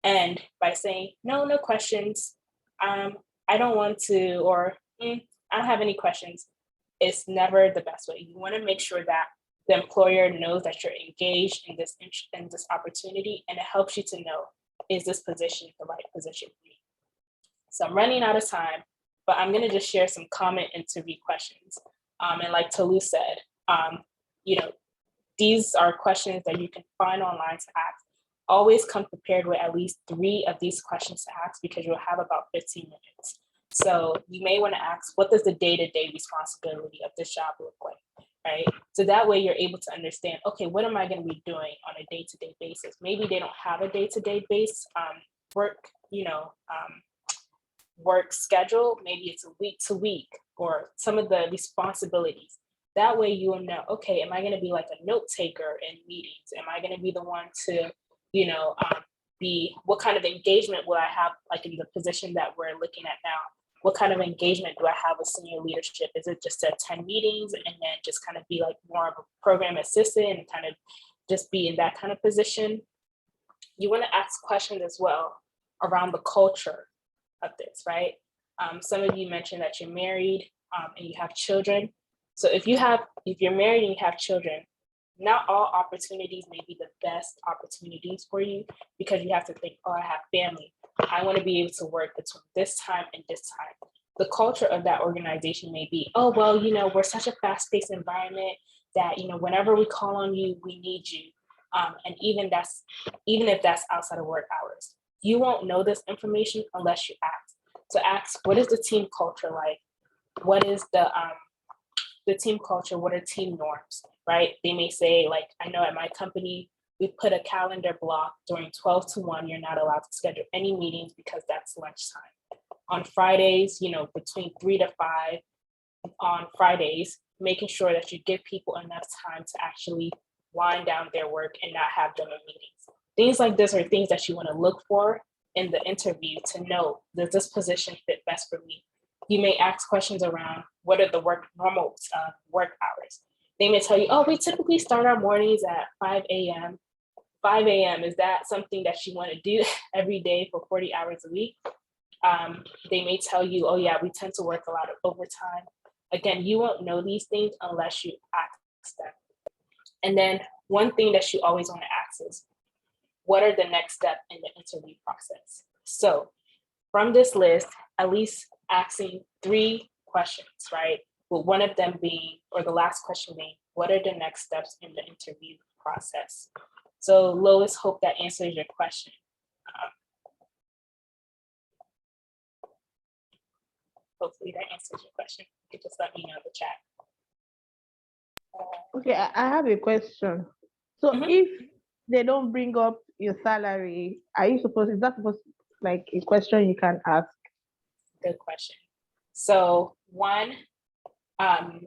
end by saying, no questions. I don't want to, or I don't have any questions. It's never the best way. You want to make sure that the employer knows that you're engaged in this opportunity, and it helps you to know, is this position the right position for me? So I'm running out of time, but I'm going to just share some common interview questions. And like Tolu said, these are questions that you can find online to ask. Always come prepared with at least 3 of these questions to ask because you'll have about 15 minutes. So you may want to ask, what does the day-to-day responsibility of this job look like? right? So that way you're able to understand, okay, what am I going to be doing on a day-to-day basis? Maybe they don't have a day-to-day base work, work schedule. Maybe it's a week to week or some of the responsibilities. That way you will know, okay, am I going to be like a note taker in meetings? Am I going to be the one to, what kind of engagement will I have like in the position that we're looking at now? What kind of engagement do I have with senior leadership? Is it just to attend meetings and then just kind of be like more of a program assistant and kind of just be in that kind of position? You want to ask questions as well around the culture of this, right? Some of you mentioned that you're married and you have children. So if you're married and you have children, not all opportunities may be the best opportunities for you, because you have to think, oh, I have family. I want to be able to work between this time and this time. The culture of that organization may be, oh, well, we're such a fast-paced environment that, whenever we call on you, we need you. And even if that's outside of work hours, you won't know this information unless you ask. So ask, what is the team culture like? What is the team culture? What are team norms, right? They may say, like, I know at my company, we put a calendar block during 12 to 1. You're not allowed to schedule any meetings because that's lunchtime. On Fridays, between 3 to 5 on Fridays, making sure that you give people enough time to actually wind down their work and not have them in meetings. Things like this are things that you want to look for in the interview to know, does this position fit best for me? You may ask questions around what are the normal work hours. They may tell you, oh, we typically start our mornings at 5 a.m. 5 a.m. Is that something that you want to do every day for 40 hours a week? They may tell you, oh yeah, we tend to work a lot of overtime. Again, you won't know these things unless you ask them. And then one thing that you always want to ask is, what are the next steps in the interview process? So from this list, at least asking 3 questions, right? With one of them being, or the last question being, what are the next steps in the interview process? So Lois, hope that answers your question. Hopefully that answers your question. You can just let me know in the chat. Okay, I have a question. So if they don't bring up your salary, is that supposed like a question you can ask? Good question. So one, and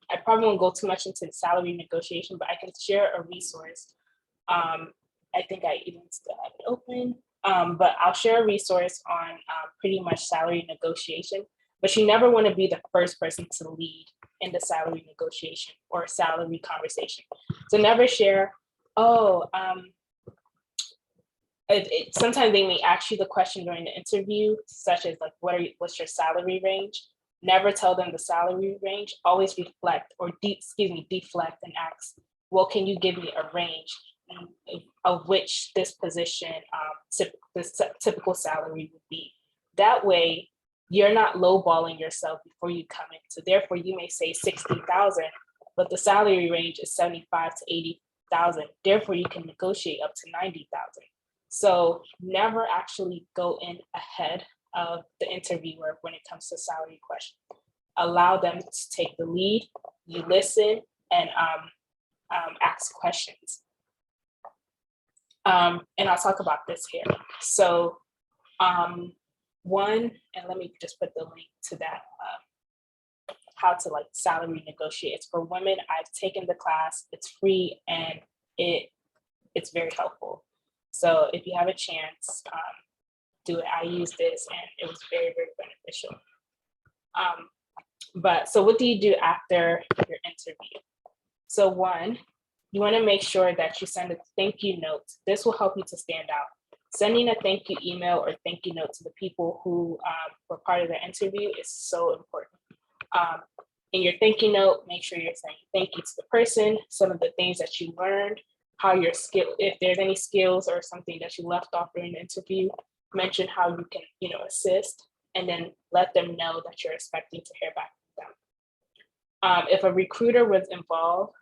I probably won't go too much into the salary negotiation, but I can share a resource. I think I even still have it open, but I'll share a resource on pretty much salary negotiation. But you never want to be the first person to lead in the salary negotiation or salary conversation. So never share, sometimes they may ask you the question during the interview, such as like, what's your salary range? Never tell them the salary range. Always reflect or deflect and ask, well, can you give me a range of which this position, this typical salary would be? That way, you're not lowballing yourself before you come in. So therefore, you may say 60,000, but the salary range is 75 to 80,000. Therefore, you can negotiate up to 90,000. So never actually go in ahead of the interviewer when it comes to salary questions. Allow them to take the lead, you listen, and ask questions. And I'll talk about this here. So one, and let me just put the link to that, how to like salary negotiate. It's for women. I've taken the class, it's free, and it's very helpful. So if you have a chance, do it. I used this and it was very, very beneficial. But so what do you do after your interview? So one, you want to make sure that you send a thank you note. This will help you to stand out. Sending a thank you email or thank you note to the people who were part of the interview is so important. In your thank you note, make sure you're saying thank you to the person, some of the things that you learned, how your skill, if there's any skills or something that you left off during the interview, mention how you can, assist, and then let them know that you're expecting to hear back from them. If a recruiter was involved,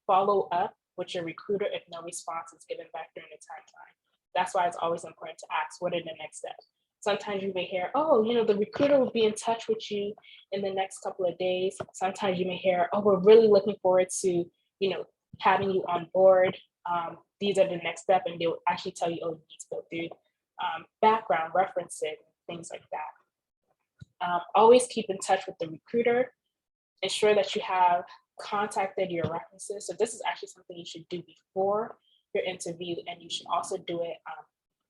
follow up with your recruiter if no response is given back during the timeline. That's why it's always important to ask, what are the next steps? Sometimes you may hear, oh, the recruiter will be in touch with you in the next couple of days. Sometimes you may hear, oh, we're really looking forward to, having you on board. These are the next step, and they'll actually tell you, oh, you need to go through background references, things like that. Always keep in touch with the recruiter. Ensure that you have contacted your references. So this is actually something you should do before your interview, and you should also do it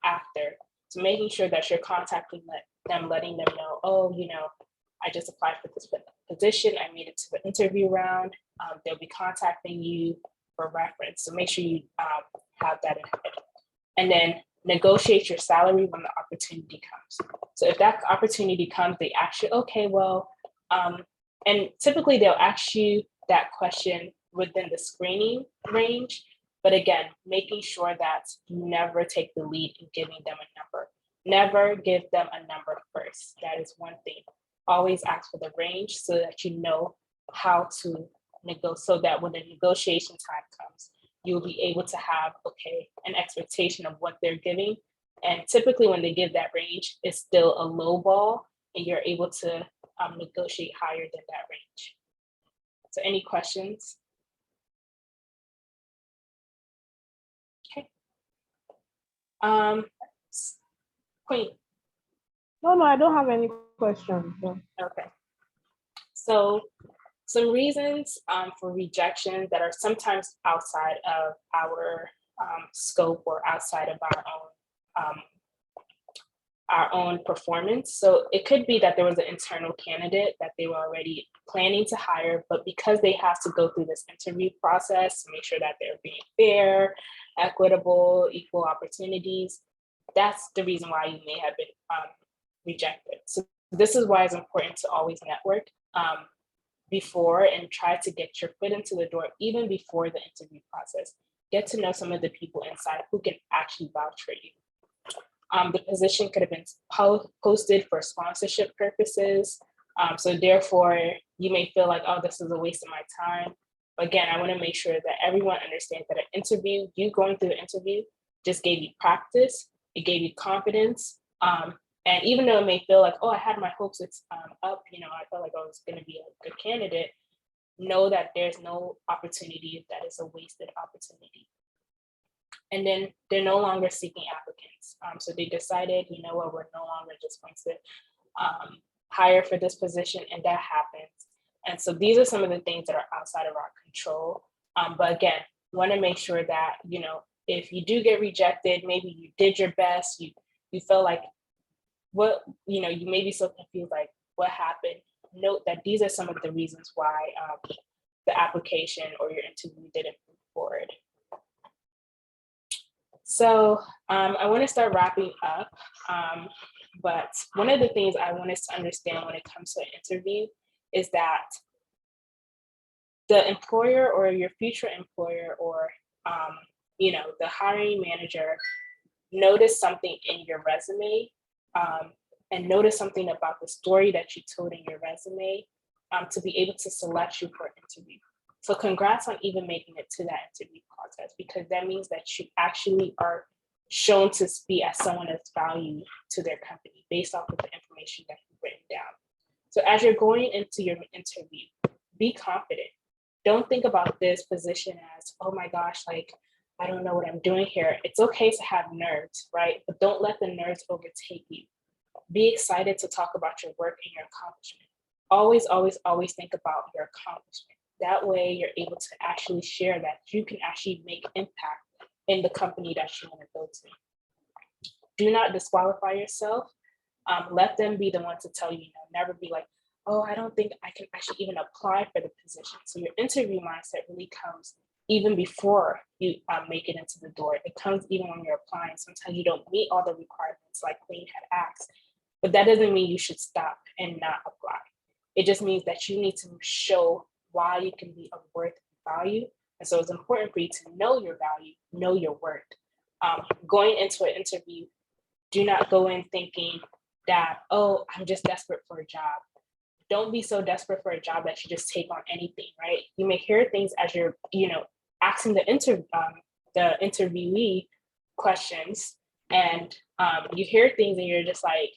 after. So making sure that you're contacting them, letting them know, oh, I just applied for this position. I made it to the interview round. They'll be contacting you for reference. So make sure you have that in mind. And then negotiate your salary when the opportunity comes. So if that opportunity comes, they ask you, okay, well, and typically they'll ask you that question within the screening range. But again, making sure that you never take the lead in giving them a number. Never give them a number first. That is one thing. Always ask for the range so that you know how to negotiate, so that when the negotiation time comes, you'll be able to have, an expectation of what they're giving. And typically when they give that range, it's still a low ball, and you're able to negotiate higher than that range. So any questions? Okay. Queen. No, I don't have any questions. No. Okay. So some reasons for rejection that are sometimes outside of our scope or outside of our own performance. So it could be that there was an internal candidate that they were already planning to hire, but because they have to go through this interview process to make sure that they're being fair, equitable, equal opportunities, that's the reason why you may have been rejected. So this is why it's important to always network before and try to get your foot into the door even before the interview process. Get to know some of the people inside who can actually vouch for you. The position could have been posted for sponsorship purposes. So therefore, you may feel like, oh, this is a waste of my time. But again, I want to make sure that everyone understands that an interview, you going through the interview just gave you practice, it gave you confidence. And even though it may feel like, oh, I had my hopes up, I felt like I was going to be a good candidate, know that there's no opportunity that is a wasted opportunity. And then they're no longer seeking applicants. So they decided, you know what, we're no longer just going to hire for this position, and that happens. And so these are some of the things that are outside of our control. But again, want to make sure that, if you do get rejected, maybe you did your best, you feel like you may be so confused, like what happened. Note that these are some of the reasons why the application or your interview didn't move forward. So I want to start wrapping up, but one of the things I want us to understand when it comes to an interview is that the employer or your future employer or the hiring manager notice something in your resume and notice something about the story that you told in your resume to be able to select you for an interview. So congrats on even making it to that interview process, because that means that you actually are shown to be as someone that's valued to their company based off of the information that you've written down. So as you're going into your interview, be confident. Don't think about this position as, oh my gosh, like, I don't know what I'm doing here. It's okay to have nerves, right? But don't let the nerves overtake you. Be excited to talk about your work and your accomplishment. Always, always, always think about your accomplishment. That way you're able to actually share that you can actually make impact in the company that you want to go to. Do not disqualify yourself. Let them be the one to tell you, never be like, oh, I don't think I can actually even apply for the position. So your interview mindset really comes even before you make it into the door. It comes even when you're applying. Sometimes you don't meet all the requirements like Queen had asked, but that doesn't mean you should stop and not apply. It just means that you need to show why you can be of worth and value. And so it's important for you to know your value, know your worth. Going into an interview, do not go in thinking that, oh, I'm just desperate for a job. Don't be so desperate for a job that you just take on anything, right? You may hear things as you're, asking the interviewee questions, And you hear things and you're just like,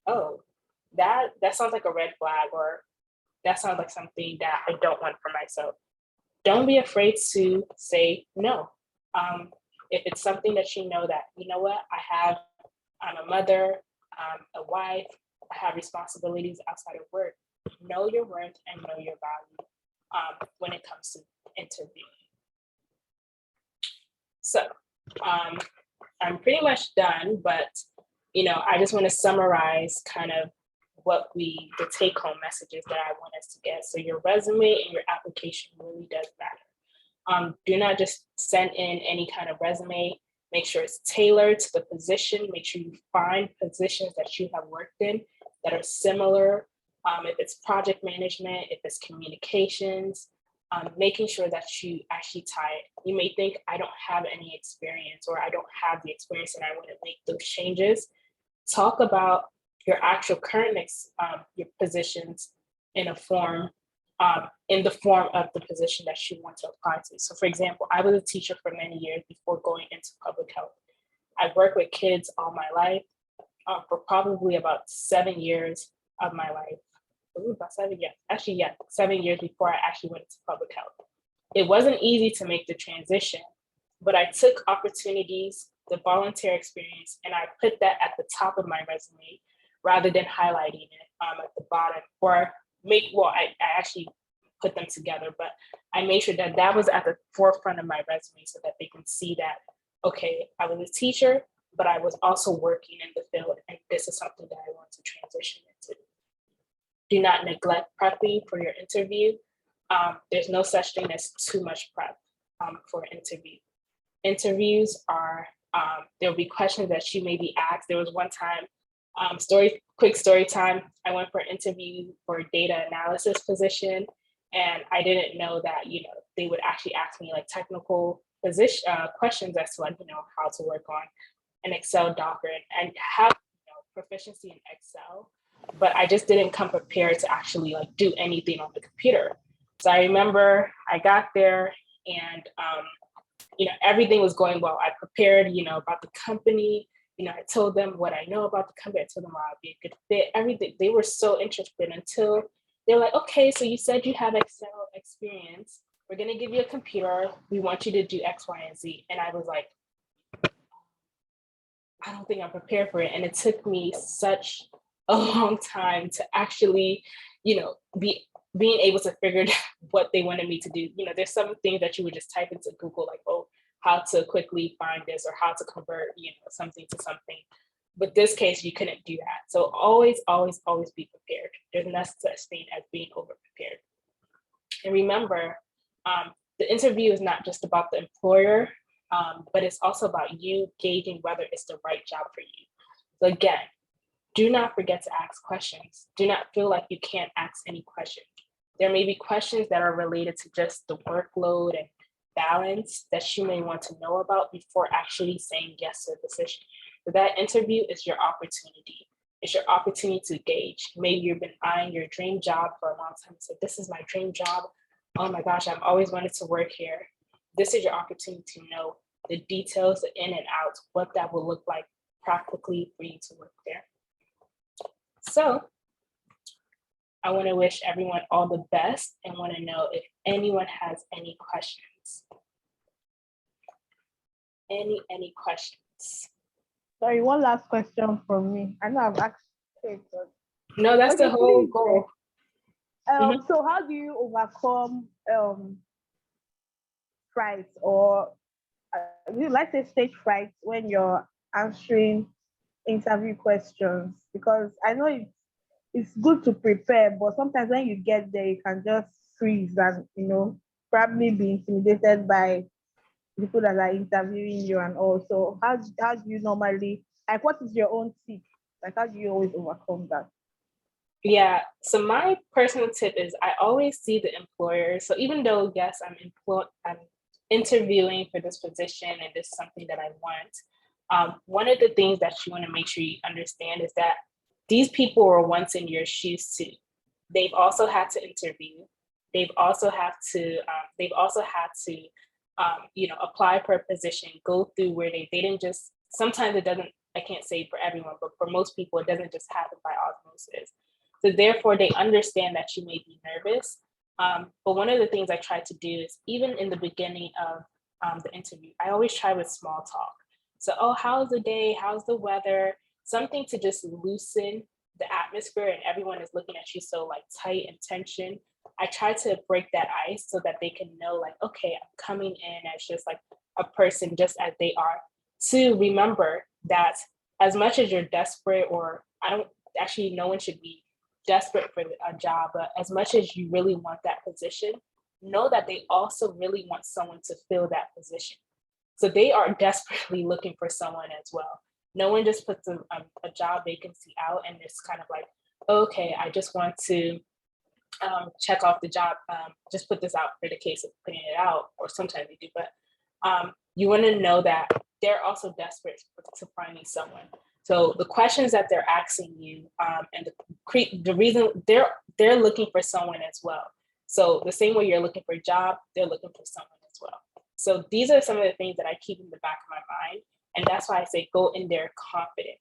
oh, that sounds like a red flag, or that sounds like something that I don't want for myself. Don't be afraid to say no. If it's something that you know that, you know what, I'm a mother, I'm a wife, I have responsibilities outside of work. Know your worth and know your value when it comes to interviewing. So I'm pretty much done, but I just want to summarize kind of the take-home messages that I want us to get. So your resume and your application really does matter. Do not just send in any kind of resume. Make sure it's tailored to the position. Make sure you find positions that you have worked in that are similar. If it's project management, if it's communications, making sure that you actually tie it. You may think, I don't have any experience, or I don't have the experience and I want to make those changes. Talk about your actual current your positions in the form of the position that you want to apply to. So for example, I was a teacher for many years before going into public health. I worked with kids all my life for probably about 7 years of my life. About 7 years. Actually, yeah, 7 years before I actually went into public health. It wasn't easy to make the transition, but I took opportunities, the volunteer experience, and I put that at the top of my resume rather than highlighting it at the bottom, or I actually put them together, but I made sure that that was at the forefront of my resume so that they can see that, okay, I was a teacher, but I was also working in the field, and this is something that I want to transition into. Do not neglect prepping for your interview. There's no such thing as too much prep for an interview. Interviews are, there'll be questions that you may be asked. There was one time, quick story time. I went for an interview for a data analysis position, and I didn't know that, they would actually ask me like technical questions as to how to work on an Excel docker and have proficiency in Excel, but I just didn't come prepared to actually do anything on the computer. So I remember I got there and everything was going well. I prepared, about the company. I told them what I know about the company. I told them I'd be a good fit. Everything. They were so interested until they're like, okay, so you said you have Excel experience. We're gonna give you a computer. We want you to do X, Y, and Z. And I was like, I don't think I'm prepared for it. And it took me such a long time to actually, being able to figure out what they wanted me to do. There's some things that you would just type into Google, like, oh, how to quickly find this or how to convert, something to something. But this case, you couldn't do that. So always, always, always be prepared. There's no such thing as being over prepared. And remember, the interview is not just about the employer, but it's also about you gauging whether it's the right job for you. So again, do not forget to ask questions. Do not feel like you can't ask any questions. There may be questions that are related to just the workload and balance that you may want to know about before actually saying yes to the position. So that interview is your opportunity. It's your opportunity to gauge. Maybe you've been eyeing your dream job for a long time. So this is my dream job. Oh my gosh, I've always wanted to work here. This is your opportunity to know the details, the in and outs, what that will look like practically for you to work there. So I want to wish everyone all the best and want to know if anyone has any questions. Any questions? Sorry, one last question from me. I know I've asked it, but no, that's the whole goal. So how do you overcome fright, or let's say stage fright, when you're answering interview questions? Because I know it's good to prepare, but sometimes when you get there, you can just freeze and probably be intimidated by people that are interviewing you. And also, how do you normally, what is your own tip? How do you always overcome that? Yeah, so my personal tip is I always see the employer. So even though, yes, I'm interviewing for this position and this is something that I want, one of the things that you want to make sure you understand is that these people were once in your shoes too. They've also had to interview. They've also had to apply for a position, go through where they didn't just, sometimes it doesn't I can't say for everyone, but for most people, it doesn't just happen by osmosis. So therefore, they understand that you may be nervous. But one of the things I try to do is, even in the beginning of the interview, I always try with small talk. So, oh, how's the day? How's the weather? Something to just loosen the atmosphere, and everyone is looking at you so like tight and tension. I try to break that ice so that they can know, like, okay, I'm coming in as just like a person, just as they are. To remember that as much as you're desperate, or I don't actually, no one should be desperate for a job, but as much as you really want that position, know that they also really want someone to fill that position. So they are desperately looking for someone as well. No one just puts a job vacancy out and it's kind of like, okay, I just want to check off the job, just put this out for the case of putting it out, or sometimes they do, but you want to know that they're also desperate to finding someone. So the questions that they're asking you, and the reason they're looking for someone as well. So the same way you're looking for a job, they're looking for someone as well. So these are some of the things that I keep in the back of my mind. And that's why I say go in there confident,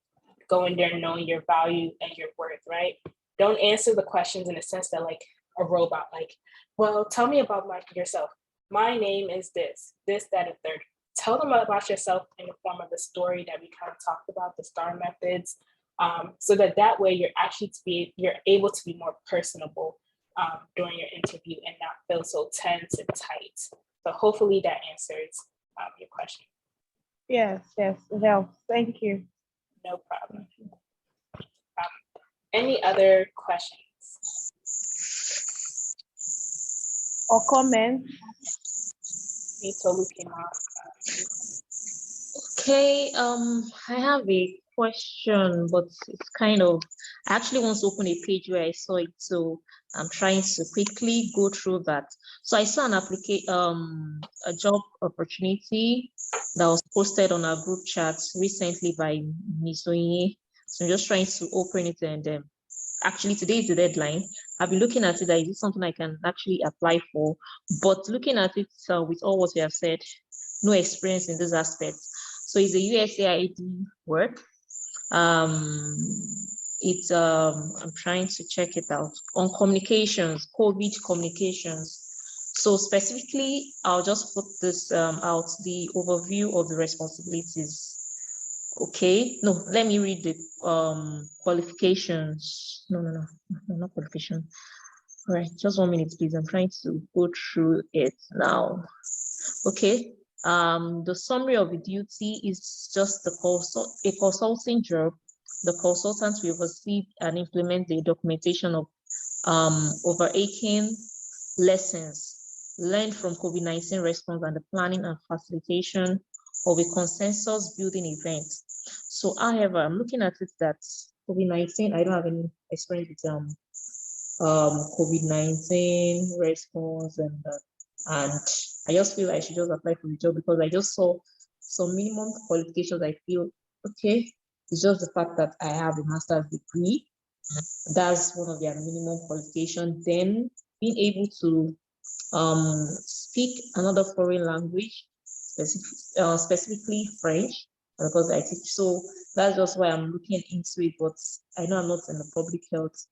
go in there knowing your value and your worth, right? Don't answer the questions in a sense that like a robot, like, well, tell me about yourself. My name is this, that, and third. Tell them about yourself in the form of the story that we kind of talked about, the STAR methods, so that way you're able to be more personable during your interview and not feel so tense and tight. So hopefully that answers your question. Yes, it helps. Thank you. No problem. Any other questions? Or comments? Tolu came out. Okay, I have a question, but it's kind of, I actually want to open a page where I saw it, so I'm trying to quickly go through that. So I saw a job opportunity that was posted on our group chat recently by Ms. Oye. So I'm just trying to open it, and actually today is the deadline. I've been looking at it, is it something I can actually apply for? But looking at it with all what we have said, no experience in those aspects. So it's a USAID work. I'm trying to check it out on communications, COVID communications. So specifically, I'll just put this out, the overview of the responsibilities. Okay, no, let me read the qualifications. No, not qualification. All right, just 1 minute, please. I'm trying to go through it now. Okay, the summary of the duty is just a consulting job. The consultant will oversee and implement the documentation of over 18 lessons learned from COVID-19 response and the planning and facilitation of a consensus building event. So, however, I'm looking at it that COVID-19, I don't have any experience with COVID-19 response, and I just feel I should just apply for the job because I just saw some minimum qualifications. I feel okay, it's just the fact that I have a master's degree. That's one of their minimum qualifications. Then being able to speak another foreign language, specifically French, because I teach. So that's just why I'm looking into it. But I know I'm not in the public health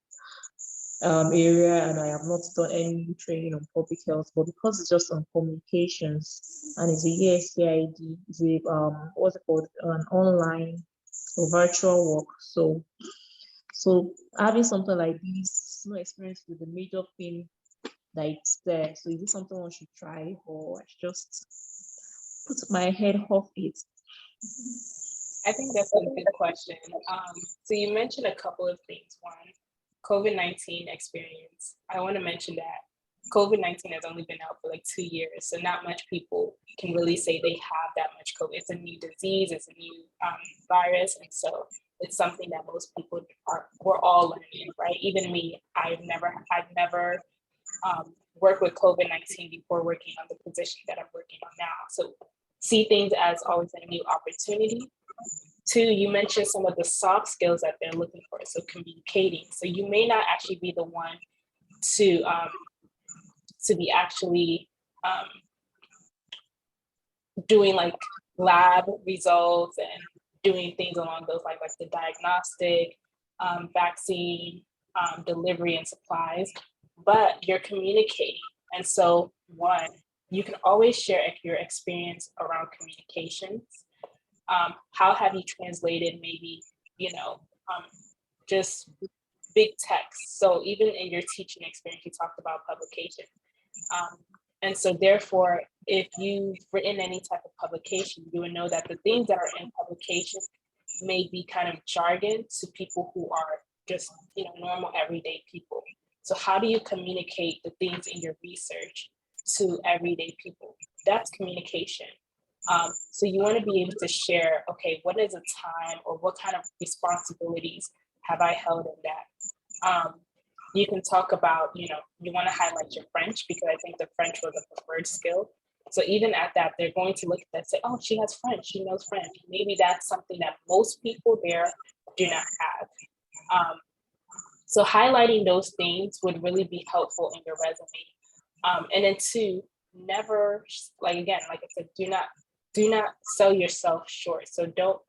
area, and I have not done any training on public health, but because it's just on communications and it's a USAID, it's a what's it called, an online or virtual work. So having something like this, no experience with the major thing that it's there. So is it something one should try, or I should just put my head off it? I think that's a good question. So you mentioned a couple of things. One, COVID-19 experience. I want to mention that COVID-19 has only been out for like 2 years, so not much people can really say they have that much COVID. It's a new disease, it's a new virus, and so it's something that most people we're all learning, right? Even me, I've never worked with COVID-19 before working on the position that I'm working on now. So see things as always a new opportunity. Two, you mentioned some of the soft skills that they're looking for, so communicating. So you may not actually be the one to be actually doing like lab results and doing things along those lines, like the diagnostic, vaccine, delivery and supplies, but you're communicating. And so one, you can always share your experience around communications. How have you translated maybe, just big text? So even in your teaching experience, you talked about publication. And so therefore, if you've written any type of publication, you would know that the things that are in publication may be kind of jargon to people who are just, normal everyday people. So how do you communicate the things in your research to everyday people? That's communication. So you want to be able to share, okay, what is a time or what kind of responsibilities have I held in that? You can talk about, you want to highlight your French, because I think the French was a preferred skill. So even at that, they're going to look at that and say, oh, she has French, she knows French. Maybe that's something that most people there do not have. So highlighting those things would really be helpful in your resume. And then two, never, like I said, do not sell yourself short. So don't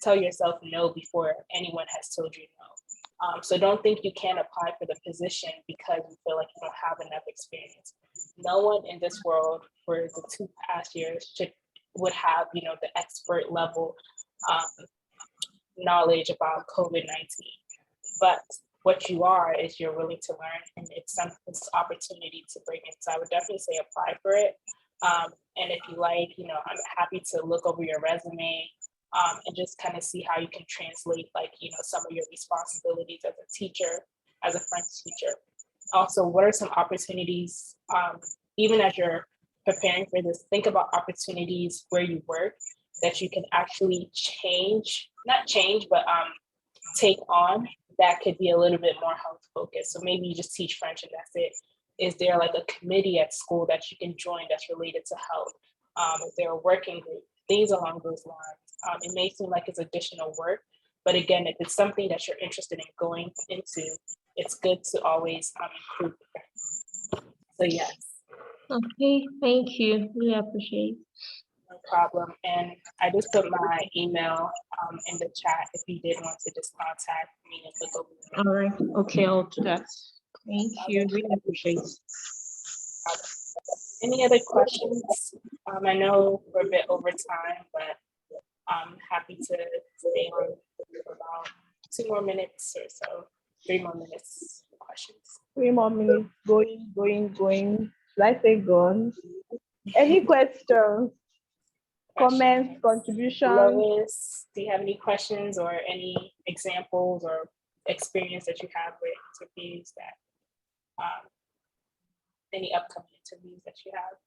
tell yourself no before anyone has told you no. So don't think you can't apply for the position because you feel like you don't have enough experience. No one in this world for the 2 past years would have, the expert level knowledge about COVID-19. But what you are is you're willing to learn, and it's opportunity to bring it. So I would definitely say apply for it. And if you like, I'm happy to look over your resume and just kind of see how you can translate, some of your responsibilities as a teacher, as a French teacher. Also, what are some opportunities, even as you're preparing for this, think about opportunities where you work that you can actually not change, but take on that could be a little bit more health focused. So maybe you just teach French and that's it. Is there like a committee at school that you can join that's related to health? Is there a working group? Things along those lines. It may seem like it's additional work, but again, if it's something that you're interested in going into, it's good to always include it. So yes. Okay, thank you. We appreciate. No problem. And I just put my email in the chat if you did want to just contact me and look over it. All right. Okay, I'll do that. Thank you. Really appreciate it. Any other questions? I know we're a bit over time, but I'm happy to stay on for about 2 more minutes or so, 3 more minutes for questions. 3 more minutes, going. Should I say gone? Any questions? Comments, contributions? Lois, do you have any questions or any examples or experience that you have with interviews that, any upcoming interviews that you have?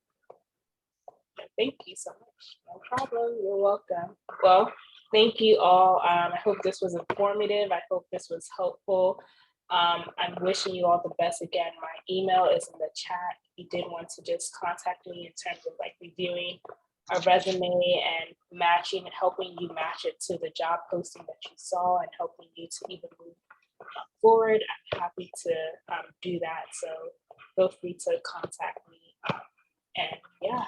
Thank you so much. No problem. You're welcome. Well, thank you all. I hope this was informative. I hope this was helpful. I'm wishing you all the best. Again, my email is in the chat. If you did want to just contact me in terms of reviewing a resume and matching and helping you match it to the job posting that you saw and helping you to even move forward, I'm happy to do that. So feel free to contact me. And yeah,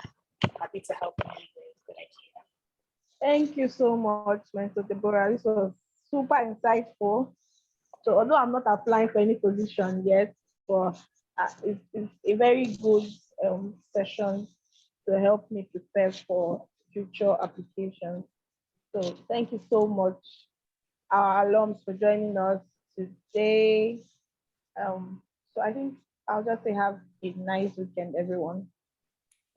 happy to help in any ways that I can. Thank you so much, Mr. Deborah. This was super insightful. So although I'm not applying for any position yet, but it's a very good session to help me prepare for future applications. So thank you so much, our alums, for joining us today. So I think I'll just say have a nice weekend, everyone.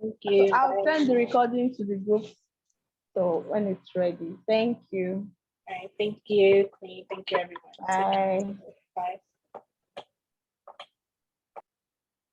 Thank you. So I'll send the recording to the group. So when it's ready, thank you. All right, thank you, Queen. Thank you, everyone. Bye. Bye.